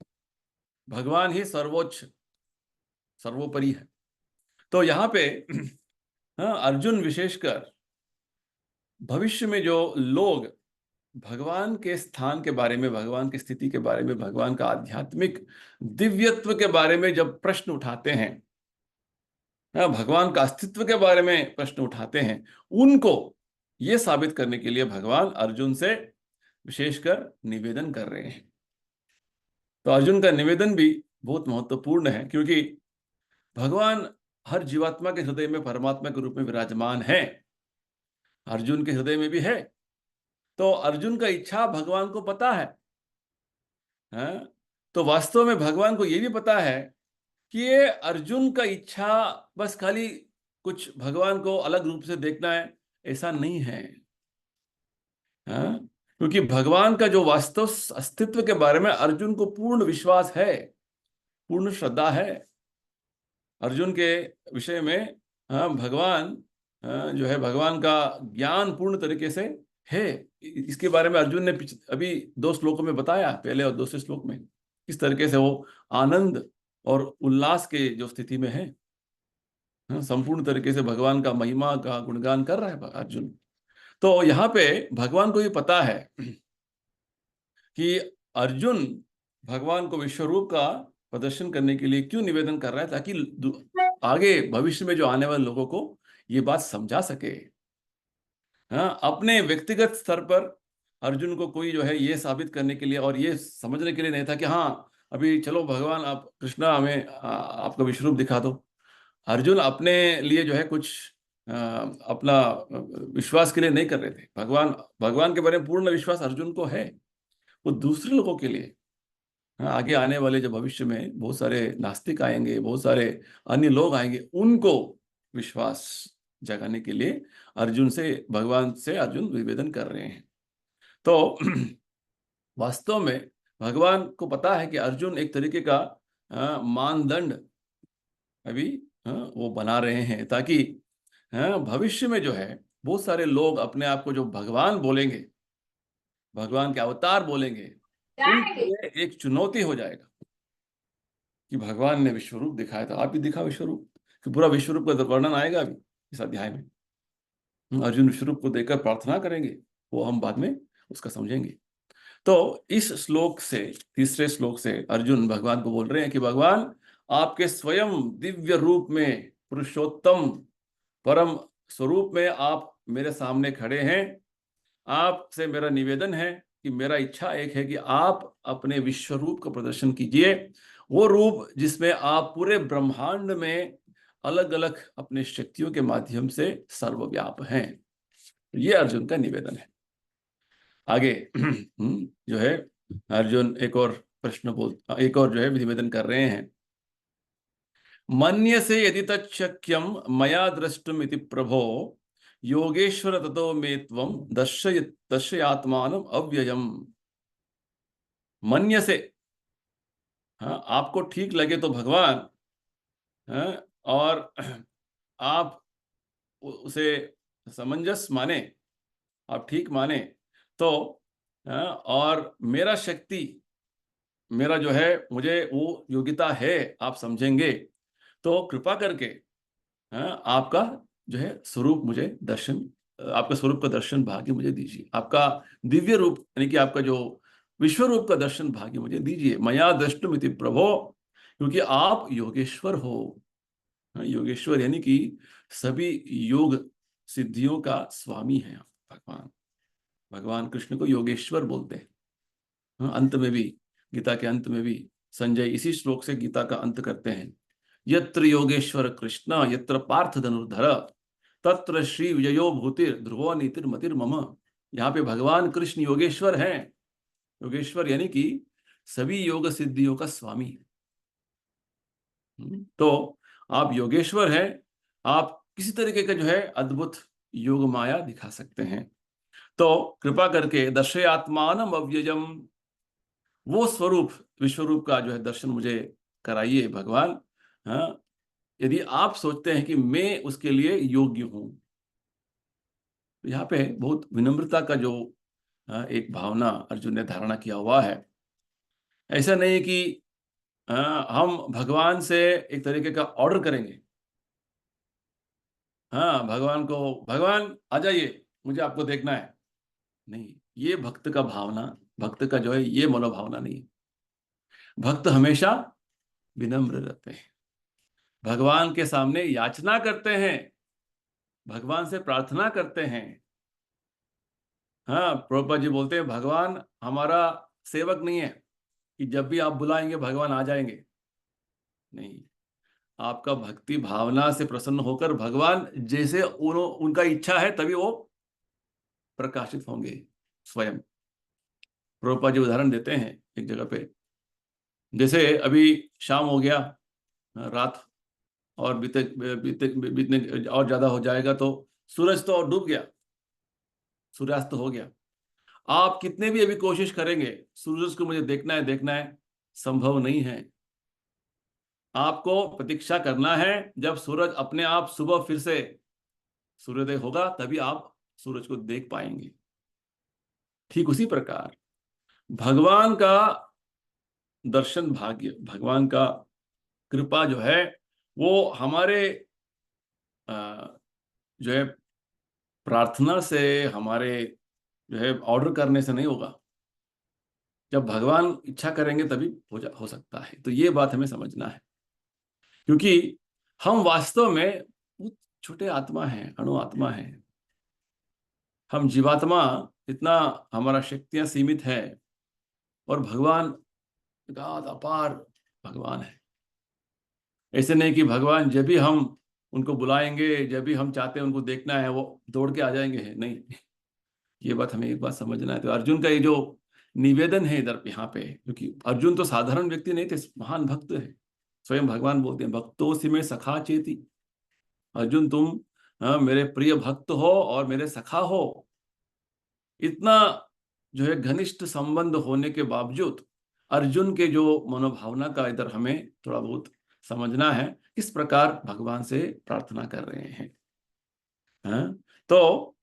भगवान ही सर्वोच्च सर्वोपरि है। तो यहाँ पे हाँ, अर्जुन विशेषकर भविष्य में जो लोग भगवान के स्थान के बारे में, भगवान की स्थिति के बारे में, भगवान का आध्यात्मिक दिव्यत्व के बारे में जब प्रश्न उठाते हैं, भगवान का अस्तित्व के बारे में प्रश्न उठाते हैं, उनको ये साबित करने के लिए भगवान अर्जुन से विशेषकर निवेदन कर रहे हैं। तो अर्जुन का निवेदन भी बहुत महत्वपूर्ण है, क्योंकि भगवान हर जीवात्मा के हृदय में परमात्मा के रूप में विराजमान है। अर्जुन के हृदय में भी है। तो अर्जुन का इच्छा भगवान को पता है। हाँ? तो वास्तव में भगवान को यह भी पता है कि ये अर्जुन का इच्छा बस खाली कुछ भगवान को अलग रूप से देखना है, ऐसा नहीं है। हाँ? क्योंकि भगवान का जो वास्तव अस्तित्व के बारे में अर्जुन को पूर्ण विश्वास है, पूर्ण श्रद्धा है। अर्जुन के विषय में भगवान जो है, भगवान का ज्ञान पूर्ण तरीके से है। इसके बारे में अर्जुन ने अभी 2 श्लोकों में बताया, पहले और दूसरे श्लोक में, किस तरीके से वो आनंद और उल्लास के जो स्थिति में है। संपूर्ण तरीके से भगवान का महिमा का गुणगान कर रहा है अर्जुन। तो यहाँ पे भगवान को ये पता है कि अर्जुन भगवान को विश्व रूप का प्रदर्शन करने के लिए क्यों निवेदन कर रहा है, ताकि आगे भविष्य में जो आने वाले लोगों को ये बात समझा सके। हाँ, अपने व्यक्तिगत स्तर पर अर्जुन को कोई जो है ये साबित करने के लिए और ये समझने के लिए नहीं था कि हाँ अभी चलो भगवान, आप कृष्णा हमें आपका विश्व रूप दिखा दो। अर्जुन अपने लिए जो है कुछ अपना विश्वास के लिए नहीं कर रहे थे। भगवान भगवान के बारे में पूर्ण विश्वास अर्जुन को है। वो दूसरे लोगों के लिए, आगे आने वाले जो भविष्य में बहुत सारे नास्तिक आएंगे, बहुत सारे अन्य लोग आएंगे, उनको विश्वास जगाने के लिए अर्जुन से, भगवान से अर्जुन निवेदन कर रहे हैं। तो वास्तव में भगवान को पता है कि अर्जुन एक तरीके का मानदंड अभी वो बना रहे हैं, ताकि भविष्य में जो है बहुत सारे लोग अपने आप को जो भगवान बोलेंगे, भगवान के अवतार बोलेंगे, उनके लिए एक चुनौती हो जाएगा कि भगवान ने विश्व रूप दिखाया था, आप भी दिखा विश्व रूप। कि पूरा विश्व रूप का वर्णन आएगा अभी इस अध्याय में। अर्जुन विश्व रूप को देखकर प्रार्थना करेंगे, वो हम बाद में उसका समझेंगे। तो इस श्लोक से, तीसरे श्लोक से अर्जुन भगवान को बोल रहे हैं कि भगवान, आपके स्वयं दिव्य रूप में, पुरुषोत्तम परम स्वरूप में आप मेरे सामने खड़े हैं। आपसे मेरा निवेदन है कि मेरा इच्छा एक है कि आप अपने विश्व रूप का प्रदर्शन कीजिए, वो रूप जिसमें आप पूरे ब्रह्मांड में अलग अलग अपने शक्तियों के माध्यम से सर्वव्याप हैं। ये अर्जुन का निवेदन है। आगे जो है अर्जुन एक और एक और जो है निवेदन कर रहे हैं। मन्यसे यदि तच्छक्यम मया द्रष्टुम इति प्रभो योगेश्वर ततो मे त्वं दर्शयात्मानम अव्ययम। मन्यसे, हाँ, आपको ठीक लगे तो भगवान, हाँ, और आप उसे समंजस माने, आप ठीक माने तो, हाँ, और मेरा शक्ति, मेरा जो है, मुझे वो योग्यता है, आप समझेंगे तो कृपा करके, हाँ, आपका जो है स्वरूप मुझे दर्शन, आपका स्वरूप का दर्शन भाग्य मुझे दीजिए। आपका दिव्य रूप यानी कि आपका जो विश्व रूप का दर्शन भाग्य मुझे दीजिए। मया द्रष्टुम इति प्रभो, क्योंकि आप योगेश्वर हो। योगेश्वर यानी कि सभी योग सिद्धियों का स्वामी है भगवान। भगवान कृष्ण को योगेश्वर बोलते हैं। अंत में भी, गीता के अंत में भी संजय इसी श्लोक से गीता का अंत करते हैं। यत्र योगेश्वर कृष्ण यत्र पार्थ धनुर्धर तत्र श्री विजयो भूतिर ध्रुवो नीतिर मतिर मम। यहाँ पे भगवान कृष्ण योगेश्वर हैं। योगेश्वर यानी कि सभी योग सिद्धियों का स्वामी। तो आप योगेश्वर हैं। आप किसी तरीके का जो है अद्भुत योग माया दिखा सकते हैं। तो कृपा करके दर्शयात्मानम अव्ययम, वो स्वरूप, विश्व रूप का जो है दर्शन मुझे कराइए भगवान। हाँ, यदि आप सोचते हैं कि मैं उसके लिए योग्य हूं। तो यहाँ पे बहुत विनम्रता का जो एक भावना अर्जुन ने धारणा किया हुआ है। ऐसा नहीं कि हम भगवान से एक तरीके का ऑर्डर करेंगे। हाँ, भगवान को, भगवान आ जाइए, मुझे आपको देखना है। नहीं, ये भक्त का भावना, भक्त का जो है ये मनोभावना नहीं है। भक्त हमेशा विनम्र रहते हैं, भगवान के सामने याचना करते हैं, भगवान से प्रार्थना करते हैं। हाँ, प्रभुपाद जी बोलते हैं भगवान हमारा सेवक नहीं है कि जब भी आप बुलाएंगे भगवान आ जाएंगे। नहीं, आपका भक्ति भावना से प्रसन्न होकर भगवान जैसे उनका इच्छा है तभी वो प्रकाशित होंगे स्वयं। प्रभुपाद जी उदाहरण देते हैं एक जगह पे, जैसे अभी शाम हो गया, रात और बीते बीते बीतने और ज्यादा हो जाएगा तो सूरज तो और डूब गया, सूर्यास्त हो गया। आप कितने भी अभी कोशिश करेंगे सूरज को मुझे देखना है, संभव नहीं है। आपको प्रतीक्षा करना है, जब सूरज अपने आप सुबह फिर से सूर्योदय होगा तभी आप सूरज को देख पाएंगे। ठीक उसी प्रकार भगवान का दर्शन भाग्य, भगवान का कृपा जो है वो हमारे अ, जो है प्रार्थना से, हमारे जो है ऑर्डर करने से नहीं होगा। जब भगवान इच्छा करेंगे तभी हो सकता है। तो ये बात हमें समझना है, क्योंकि हम वास्तव में बहुत छोटे आत्मा हैं, अणु आत्मा हैं। हम जीवात्मा, इतना हमारा शक्तियां सीमित है, और भगवान अगाध अपार भगवान है। ऐसे नहीं कि भगवान जब भी हम उनको बुलाएंगे, जब भी हम चाहते हैं उनको देखना है, वो दौड़ के आ जाएंगे, नहीं। ये बात हमें एक बात समझना है। तो अर्जुन का ये जो निवेदन है इधर यहाँ पे, क्योंकि अर्जुन तो साधारण व्यक्ति नहीं थे, महान भक्त है। स्वयं भगवान बोलते हैं भक्तों में सखा चेती। अर्जुन तुम मेरे प्रिय भक्त हो और मेरे सखा हो। इतना जो है घनिष्ठ संबंध होने के बावजूद अर्जुन के जो मनोभावना का इधर हमें थोड़ा बहुत समझना है, किस प्रकार भगवान से प्रार्थना कर रहे हैं। हाँ? तो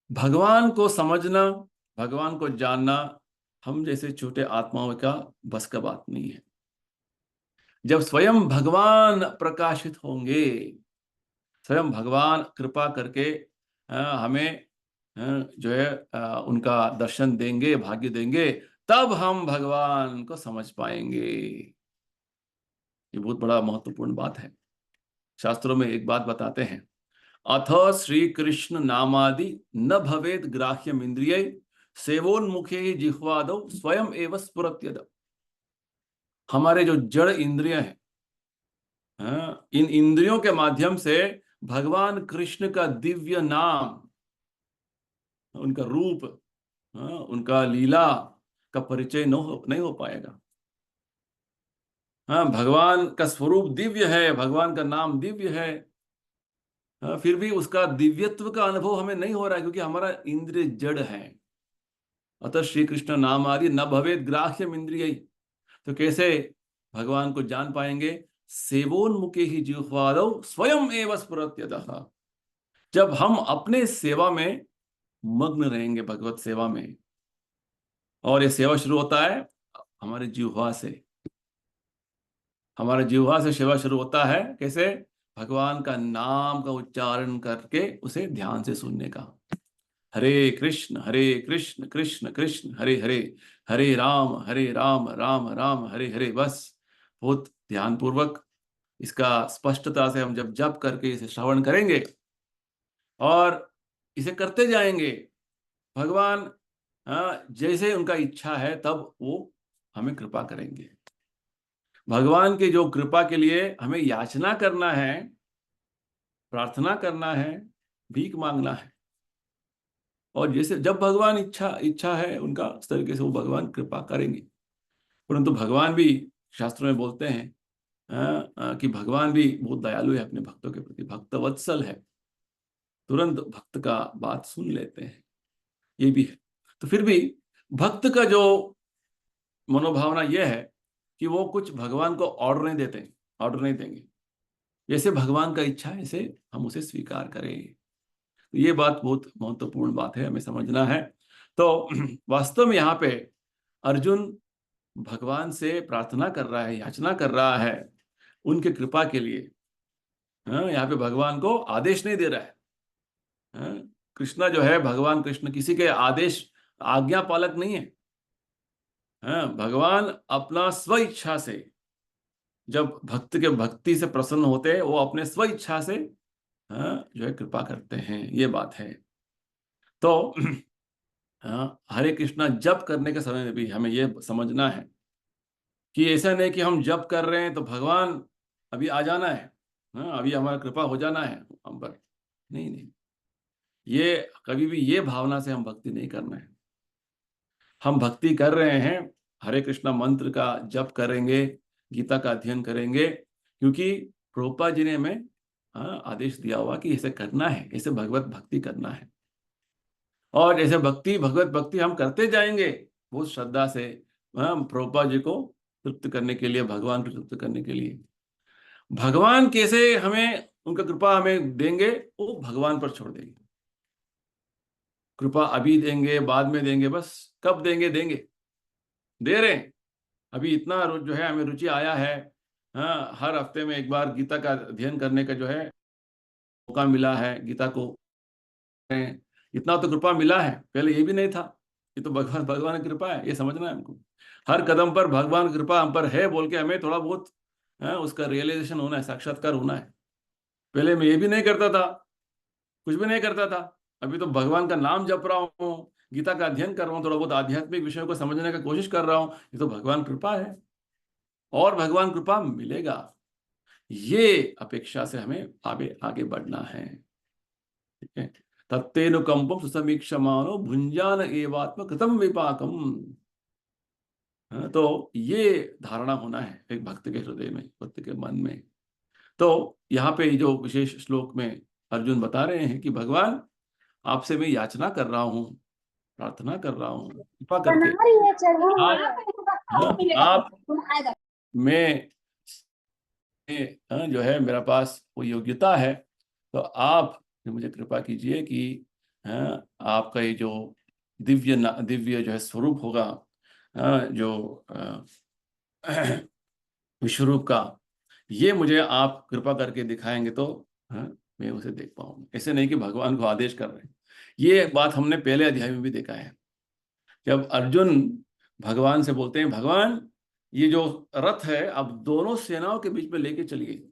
भगवान को समझना, भगवान को जानना हम जैसे छोटे आत्माओं का बस का बात नहीं है। जब स्वयं भगवान प्रकाशित होंगे, स्वयं भगवान कृपा करके हमें जो है उनका दर्शन देंगे, भाग्य देंगे, तब हम भगवान को समझ पाएंगे। ये बहुत बड़ा महत्वपूर्ण बात है। शास्त्रों में एक बात बताते हैं, अथ श्री कृष्ण नामादि न भवेद ग्राह्यम इंद्रिय सेवोन्मुखे ही जिह्वादौ स्वयं एव स्फुरत्यद। हमारे जो जड़ इंद्रिय हैं, इन इंद्रियों के माध्यम से भगवान कृष्ण का दिव्य नाम, उनका रूप, उनका लीला का परिचय नहीं हो पाएगा। हाँ, भगवान का स्वरूप दिव्य है, भगवान का नाम दिव्य है, फिर भी उसका दिव्यत्व का अनुभव हमें नहीं हो रहा है, क्योंकि हमारा इंद्रिय जड़ है। अतः श्री कृष्ण नाम आदि न भवेद ग्राह्यम इंद्रिय। तो कैसे भगवान को जान पाएंगे? सेवोन्मुखे ही जिह्वादौ स्वयं एव स्फुरत्यदः। जब हम अपने सेवा में मग्न रहेंगे, भगवत सेवा में, और ये सेवा शुरू होता है हमारे जिह्वा से। हमारे जिह्वा से सेवा शुरू होता है कैसे? भगवान का नाम का उच्चारण करके उसे ध्यान से सुनने का। हरे कृष्ण कृष्ण कृष्ण हरे हरे, हरे राम राम राम हरे हरे। बस बहुत ध्यान पूर्वक इसका स्पष्टता से हम जब जप करके इसे श्रवण करेंगे और इसे करते जाएंगे, भगवान जैसे उनका इच्छा है तब वो हमें कृपा करेंगे। भगवान के जो कृपा के लिए हमें याचना करना है, प्रार्थना करना है, भीख मांगना है, और जैसे जब भगवान इच्छा है उनका, इस तरीके से वो भगवान कृपा करेंगे। परंतु भगवान भी, शास्त्रों में बोलते हैं कि भगवान भी बहुत दयालु है अपने भक्तों के प्रति, भक्त वत्सल है, तुरंत भक्त का बात सुन लेते हैं, ये भी है। तो फिर भी भक्त का जो मनोभावना यह है कि वो कुछ भगवान को ऑर्डर नहीं देते, ऑर्डर नहीं देंगे। जैसे भगवान का इच्छा है ऐसे हम उसे स्वीकार करें। तो ये बात बहुत महत्वपूर्ण बात है, हमें समझना है। तो वास्तव में यहाँ पे अर्जुन भगवान से प्रार्थना कर रहा है, याचना कर रहा है उनके कृपा के लिए। यहाँ पे भगवान को आदेश नहीं दे रहा है। कृष्ण जो है, भगवान कृष्ण किसी के आदेश आज्ञा पालक नहीं है। भगवान अपना स्व इच्छा से, जब भक्त के भक्ति से प्रसन्न होते हैं, वो अपने स्व इच्छा से जो है कृपा करते हैं, ये बात है। तो हाँ, हरे कृष्णा जप करने के समय में भी हमें ये समझना है कि ऐसा नहीं कि हम जप कर रहे हैं तो भगवान अभी आ जाना है, हाँ अभी हमारा कृपा हो जाना है हम पर। नहीं नहीं, ये कभी भी ये भावना से हम भक्ति नहीं करना है। हम भक्ति कर रहे हैं, हरे कृष्णा मंत्र का जप करेंगे, गीता का अध्ययन करेंगे, क्योंकि प्रभुपाद जी ने हमें आदेश दिया हुआ कि ऐसे करना है, ऐसे भगवत भक्ति करना है। और जैसे भक्ति भगवत भक्ति हम करते जाएंगे बहुत श्रद्धा से, प्रभुपाद जी को तृप्त करने के लिए, भगवान को तृप्त करने के लिए। भगवान कैसे हमें उनका कृपा हमें देंगे, वो भगवान पर छोड़ देंगे। कृपा अभी देंगे, बाद में देंगे, बस कब देंगे देंगे, दे रहे हैं। अभी इतना जो है हमें रुचि आया है, हाँ हर हफ्ते में एक बार गीता का अध्ययन करने का जो है मौका मिला है, गीता को इतना तो कृपा मिला है, पहले ये भी नहीं था। ये तो भगवान भगवान की कृपा है, ये समझना है हमको। हर कदम पर भगवान की कृपा हम पर है बोल के हमें थोड़ा बहुत उसका रियलाइजेशन होना है, साक्षात्कार होना है। पहले मैं ये भी नहीं करता था, कुछ भी नहीं करता था। अभी तो भगवान का नाम जप रहा हूँ, गीता का अध्ययन कर रहा हूँ, थोड़ा बहुत आध्यात्मिक विषयों को समझने का कोशिश कर रहा हूँ, ये तो भगवान कृपा है। और भगवान कृपा मिलेगा, ये अपेक्षा से हमें आगे आगे बढ़ना है। ठीक है, तत्तेनुकंपम सुसमीक्षमानो भुंजान एवात्म कृतम विपाकम। तो ये धारणा होना है एक भक्त के हृदय में, भक्त के मन में। तो यहाँ पे जो विशेष श्लोक में अर्जुन बता रहे हैं कि भगवान आपसे मैं याचना कर रहा हूँ, प्रार्थना कर रहा हूँ, कृपा करके आप, आप मैं जो है मेरा पास वो योग्यता है, तो आप मुझे कृपा कीजिए कि आपका ये जो दिव्य जो है स्वरूप होगा, जो विश्वरूप का, ये मुझे आप कृपा करके दिखाएंगे तो मैं उसे देख पाऊंगा। ऐसे नहीं कि भगवान को आदेश कर रहे हैं। ये बात हमने पहले अध्याय में भी देखा है, जब अर्जुन भगवान से बोलते हैं भगवान ये जो रथ है अब दोनों सेनाओं के बीच में लेके चलिए,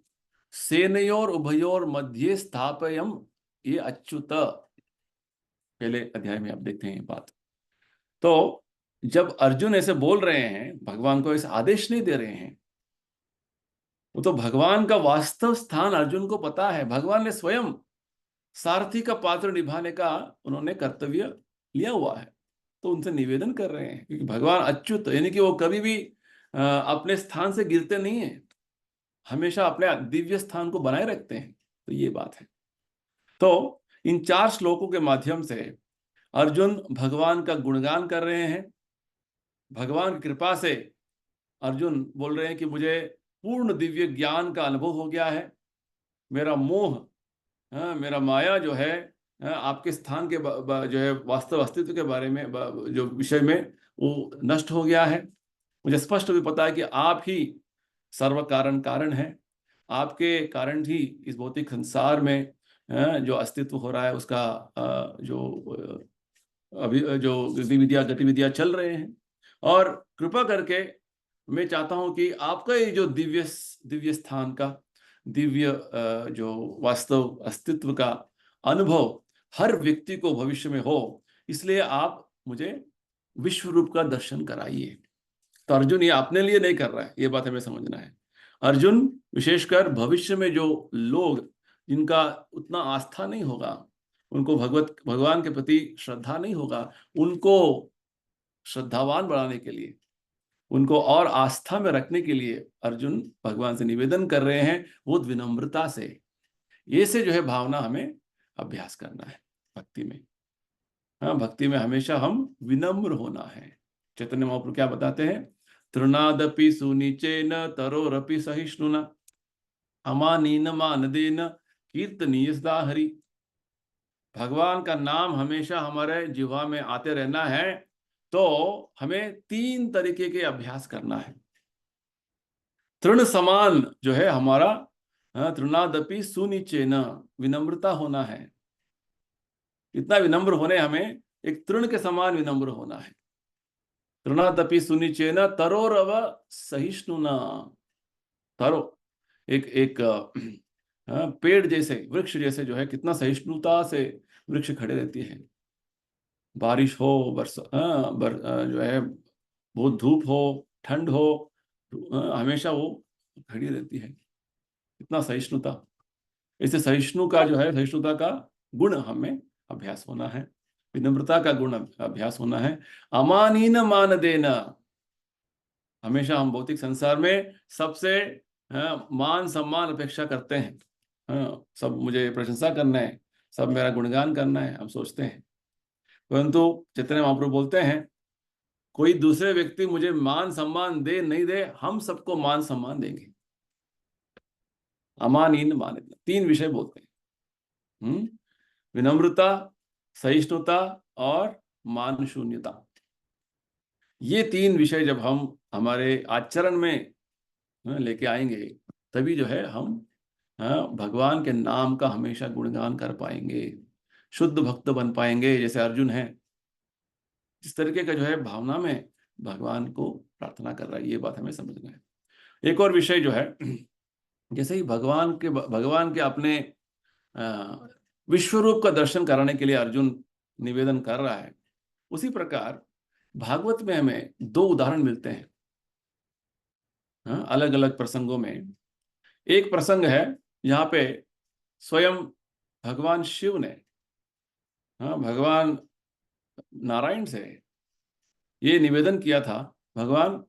सेनयोर उभयोर मध्य स्थापयम, ये अच्युत, पहले अध्याय में आप देखते हैं ये बात। तो जब अर्जुन ऐसे बोल रहे हैं, भगवान को ऐसे आदेश नहीं दे रहे हैं, वो तो भगवान का वास्तव स्थान अर्जुन को पता है। भगवान ने स्वयं सारथी का पात्र निभाने का उन्होंने कर्तव्य लिया हुआ है, तो उनसे निवेदन कर रहे हैं, क्योंकि भगवान अच्युत यानी कि वो कभी भी अपने स्थान से गिरते नहीं है, हमेशा अपने दिव्य स्थान को बनाए रखते हैं। तो ये बात है। तो इन 4 श्लोकों के माध्यम से अर्जुन भगवान का गुणगान कर रहे हैं। भगवान की कृपा से अर्जुन बोल रहे हैं कि मुझे पूर्ण दिव्य ज्ञान का अनुभव हो गया है, मेरा मोह, मेरा माया जो है, आपके स्थान के जो है वास्तव अस्तित्व के बारे में, जो विषय में, वो नष्ट हो गया है। मुझे स्पष्ट भी पता है कि आप ही सर्व कारण कारण है, आपके कारण ही इस भौतिक संसार में जो अस्तित्व हो रहा है उसका जो अभी जो गतिविधियां चल रहे हैं। और कृपा करके मैं चाहता हूं कि आपका ये जो दिव्य दिव्य स्थान का दिव्य जो वास्तव अस्तित्व का अनुभव हर व्यक्ति को भविष्य में हो, इसलिए आप मुझे विश्व रूप का दर्शन कराइए। तो अर्जुन ये अपने लिए नहीं कर रहा है, ये बात हमें समझना है। अर्जुन विशेषकर भविष्य में जो लोग जिनका उतना आस्था नहीं होगा, उनको भगवान के प्रति श्रद्धा नहीं होगा, उनको श्रद्धावान बढ़ाने के लिए, उनको और आस्था में रखने के लिए अर्जुन भगवान से निवेदन कर रहे हैं बहुत विनम्रता से। ये से जो है भावना हमें अभ्यास करना है भक्ति में। हाँ, भक्ति में हमेशा हम विनम्र होना है। चैतन्य महाप्रभु क्या बताते हैं, तृणादपि सुनिचेन तरोरपि सहिष्णुना अमानीन मानदेन कीर्तनीय सदा हरि। भगवान का नाम हमेशा हमारे जिह्वा में आते रहना है, तो हमें 3 तरीके के अभ्यास करना है। तृण समान जो है हमारा, तृणादपि सुनिचेन, विनम्रता होना है। इतना विनम्र होने हमें, एक तृण के समान विनम्र होना है। तृणादपि सुनिचेन तरोरव सहिष्णुना। तरो एक एक पेड़ जैसे, वृक्ष जैसे जो है कितना सहिष्णुता से वृक्ष खड़े रहती है। बारिश हो, जो है बहुत धूप हो, ठंड हो, हमेशा वो खड़ी रहती है। इतना सहिष्णुता, इससे सहिष्णु का जो है, सहिष्णुता का गुण हमें अभ्यास होना है, विनम्रता का गुण अभ्यास होना है। अमानीन मान देना, हमेशा हम भौतिक संसार में सबसे मान सम्मान अपेक्षा करते हैं। सब मुझे प्रशंसा करना है, सब मेरा गुणगान करना है, हम सोचते हैं। परंतु चैतन्य महाप्रभु बोलते हैं, कोई दूसरे व्यक्ति मुझे मान सम्मान दे नहीं दे, हम सबको मान सम्मान देंगे। अमानीन मान, तीन विषय बोलते हैं। विनम्रता, सहिष्णुता और मान शून्यता। ये तीन विषय जब हम हमारे आचरण में लेके आएंगे, तभी जो है हम भगवान के नाम का हमेशा गुणगान कर पाएंगे, शुद्ध भक्त बन पाएंगे। जैसे अर्जुन है, इस तरीके का जो है भावना में भगवान को प्रार्थना कर रहा है, ये बात हमें समझना है। एक और विषय जो है, जैसे ही भगवान के अपने विश्व रूप का दर्शन कराने के लिए अर्जुन निवेदन कर रहा है, उसी प्रकार भागवत में हमें दो उदाहरण मिलते हैं अलग अलग प्रसंगों में। एक प्रसंग है यहाँ पे स्वयं भगवान शिव ने भगवान नारायण से ये निवेदन किया था, भगवान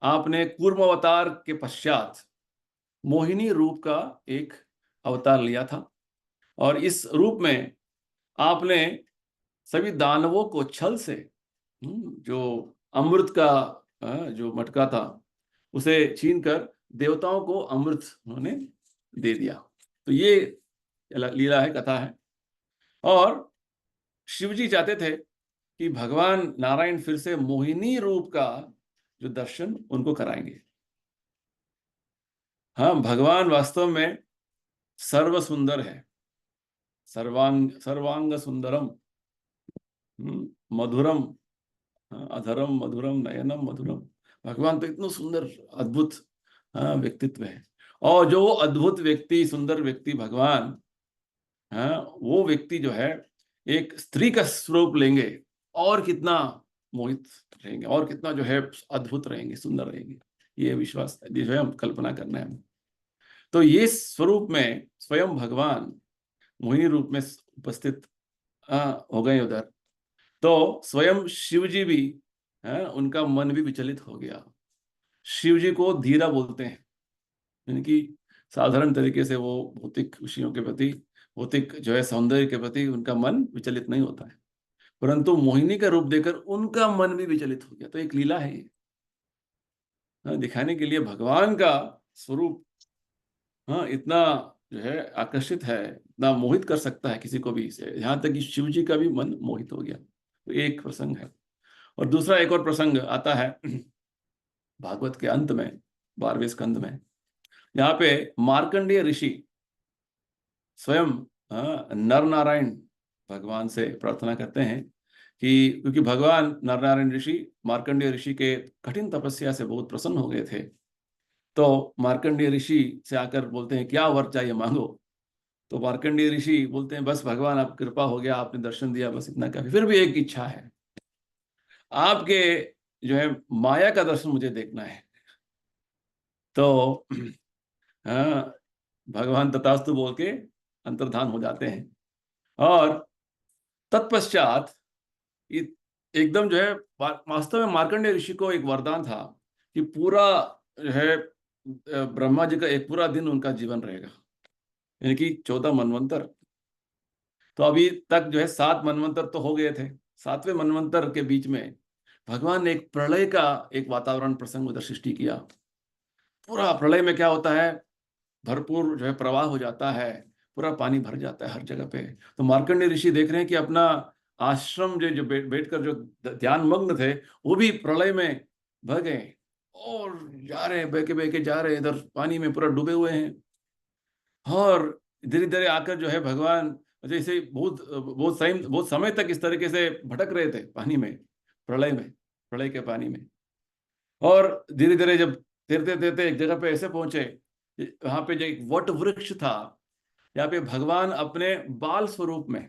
आपने कूर्म अवतार के पश्चात मोहिनी रूप का एक अवतार लिया था, और इस रूप में आपने सभी दानवों को छल से जो अमृत का जो मटका था उसे छीनकर देवताओं को अमृत उन्होंने दे दिया। तो ये लीला है, कथा है। और शिवजी चाहते थे कि भगवान नारायण फिर से मोहिनी रूप का जो दर्शन उनको कराएंगे। हाँ, भगवान वास्तव में सर्व सुंदर है, सर्वांग सुंदरम, मधुरम, अधरम मधुरम, नयनम मधुरम। भगवान तो इतना सुंदर अद्भुत व्यक्तित्व है। और जो अद्भुत व्यक्ति, सुंदर व्यक्ति भगवान, वो व्यक्ति जो है एक स्त्री का स्वरूप लेंगे और कितना मोहित रहेंगे, और कितना जो है अद्भुत रहेंगे, सुंदर रहेंगे। ये विश्वास जो है हम कल्पना करना है। तो ये स्वरूप में स्वयं भगवान मोहिनी रूप में उपस्थित हो गए उधर। तो स्वयं शिव जी भी उनका मन भी विचलित हो गया। शिव जी को धीरा बोलते हैं, यानी साधारण तरीके से वो भौतिक विषयों के प्रति, भौतिक जो है सौंदर्य के प्रति उनका मन विचलित नहीं होता है, परंतु मोहिनी का रूप देकर उनका मन भी विचलित हो गया। तो एक लीला है ये, दिखाने के लिए भगवान का स्वरूप इतना जो है आकर्षित है, इतना मोहित कर सकता है किसी को भी, से यहाँ तक कि शिव जी का भी मन मोहित हो गया। तो एक प्रसंग है। और दूसरा एक और प्रसंग आता है भागवत के अंत में, 12वें स्कंद में। यहाँ पे मार्कंडेय ऋषि स्वयं नर नारायण भगवान से प्रार्थना करते हैं कि क्योंकि भगवान नर नारायण ऋषि मार्कंडेय ऋषि के कठिन तपस्या से बहुत प्रसन्न हो गए थे। तो मार्कंडेय ऋषि से आकर बोलते हैं, क्या वर चाहिए मांगो। तो मार्कंडेय ऋषि बोलते हैं, बस भगवान आप कृपा हो गया, आपने दर्शन दिया, बस इतना काफी। फिर भी एक इच्छा है, आपके जो है माया का दर्शन मुझे देखना है। तो हाँ, भगवान तथास्तु बोल के अंतर्धान हो जाते हैं। और तत्पश्चात एकदम जो है वास्तव में मार्कंडेय ऋषि को एक वरदान था कि पूरा जो है ब्रह्मा जी का एक पूरा दिन उनका जीवन रहेगा, यानी कि 14 मनवंतर। तो अभी तक जो है 7 मनवंतर तो हो गए थे। 7वें मनवंतर के बीच में भगवान ने एक प्रलय का एक वातावरण प्रसंग उधर सृष्टि किया। पूरा प्रलय में क्या होता है, भरपूर जो है प्रवाह हो जाता है, पूरा पानी भर जाता है हर जगह पे। तो मार्कंडेय ऋषि देख रहे हैं कि अपना आश्रम जो जो बैठकर जो ध्यान मग्न थे, वो भी प्रलय में बह गए और जा रहे हैं, बह के जा रहे हैं, इधर पानी में पूरा डूबे हुए हैं। और धीरे धीरे आकर जो है भगवान जैसे बहुत समय तक इस तरीके से भटक रहे थे पानी में, प्रलय के पानी में। और धीरे धीरे जब तैरते तैरते एक जगह पे ऐसे पहुंचे, वहां पे जो एक वट वृक्ष था, यहाँ पे भगवान अपने बाल स्वरूप में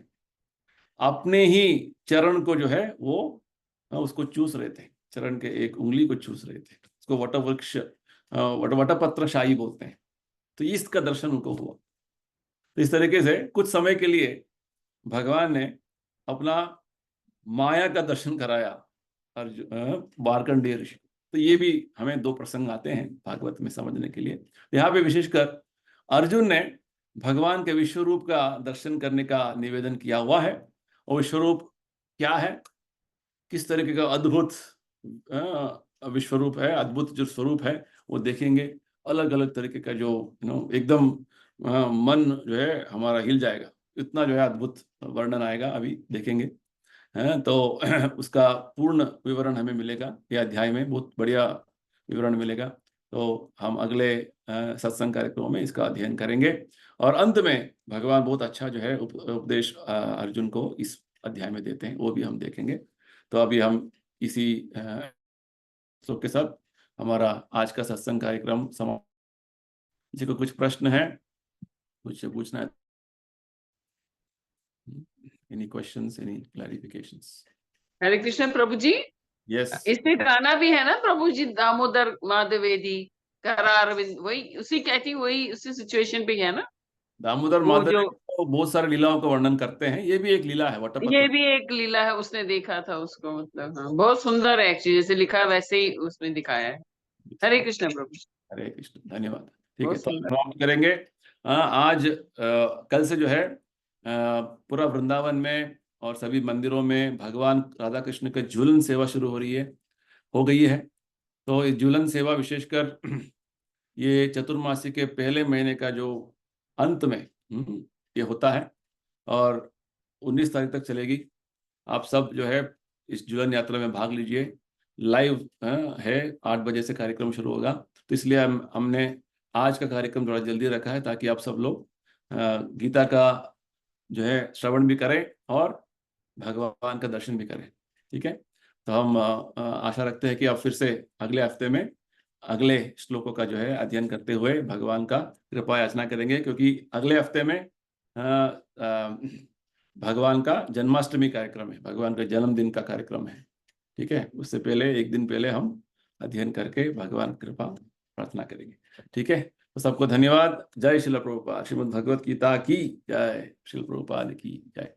अपने ही चरण को जो है वो उसको चूस रहे थे, चरण के एक उंगली को चूस रहे थे। उसको वटवृक्ष वटपत्र शाही बोलते हैं। तो इसका दर्शन उनको हुआ। तो इस तरीके से कुछ समय के लिए भगवान ने अपना माया का दर्शन कराया मार्कंडेय ऋषि। तो ये भी हमें दो प्रसंग आते हैं भागवत में समझने के लिए। यहाँ पे विशेषकर अर्जुन ने भगवान के विश्वरूप का दर्शन करने का निवेदन किया हुआ है। और विश्वरूप क्या है, किस तरीके का अद्भुत विश्वरूप है, अद्भुत जो स्वरूप है वो देखेंगे। अलग अलग तरीके का जो एकदम मन जो है हमारा हिल जाएगा, इतना जो है अद्भुत वर्णन आएगा, अभी देखेंगे। तो उसका पूर्ण विवरण हमें मिलेगा ये अध्याय में, बहुत बढ़िया विवरण मिलेगा। तो हम अगले सत्संग कार्यक्रमों में इसका अध्ययन करेंगे। और अंत में भगवान बहुत अच्छा जो है उपदेश अर्जुन को इस अध्याय में देते हैं, वो भी हम देखेंगे। तो अभी हम इसी श्लोक के साथ हमारा आज का सत्संग कार्यक्रम समाप्त। किसी को कुछ प्रश्न है, कुछ पूछना है? Any questions, any clarifications? Hare Krishna प्रभु जी। यस। इसमें गाना भी है ना प्रभु जी, दामोदर माधवेदी करार वही उसी कहती वही उसी सिचुएशन पे है ना? दामोदर वो माधव जो तो बहुत सारे लीलाओं का वर्णन करते हैं, ये भी एक लीला है ये वटपत्र। भी एक लीला है, उसने देखा था उसको, मतलब हाँ बहुत सुंदर है एक्चुअली, जैसे लिखा है वैसे ही उसमें दिखाया है। हरे कृष्ण प्रभु। हरे कृष्ण, धन्यवाद। ठीक है, बहुत तो सुंदर। समाप्त करेंगे। आज कल से जो है पूरा वृंदावन में और सभी मंदिरों में भगवान राधा कृष्ण की झूलन सेवा शुरू हो गई है। तो इस झूलन सेवा विशेषकर ये चतुर्मासी के पहले महीने का जो अंत में ये होता है और 19 तारीख तक चलेगी। आप सब जो है इस झूलन यात्रा में भाग लीजिए। लाइव है, 8 बजे से कार्यक्रम शुरू होगा। तो इसलिए हमने आज का कार्यक्रम थोड़ा जल्दी रखा है ताकि आप सब लोग गीता का जो है श्रवण भी करें और भगवान का दर्शन भी करें। ठीक है, तो हम आशा रखते हैं कि आप फिर से अगले हफ्ते में अगले श्लोकों का जो है अध्ययन करते हुए भगवान का कृपा याचना करेंगे, क्योंकि अगले हफ्ते में भगवान का जन्माष्टमी कार्यक्रम है, भगवान के जन्मदिन का कार्यक्रम है। ठीक है, उससे पहले एक दिन पहले हम अध्ययन करके भगवान कृपा प्रार्थना करेंगे। ठीक है, तो सबको धन्यवाद। जय श्रील प्रभुपाद। श्रीमद् भगवत गीता की जय। श्रील प्रभुपाद की जय।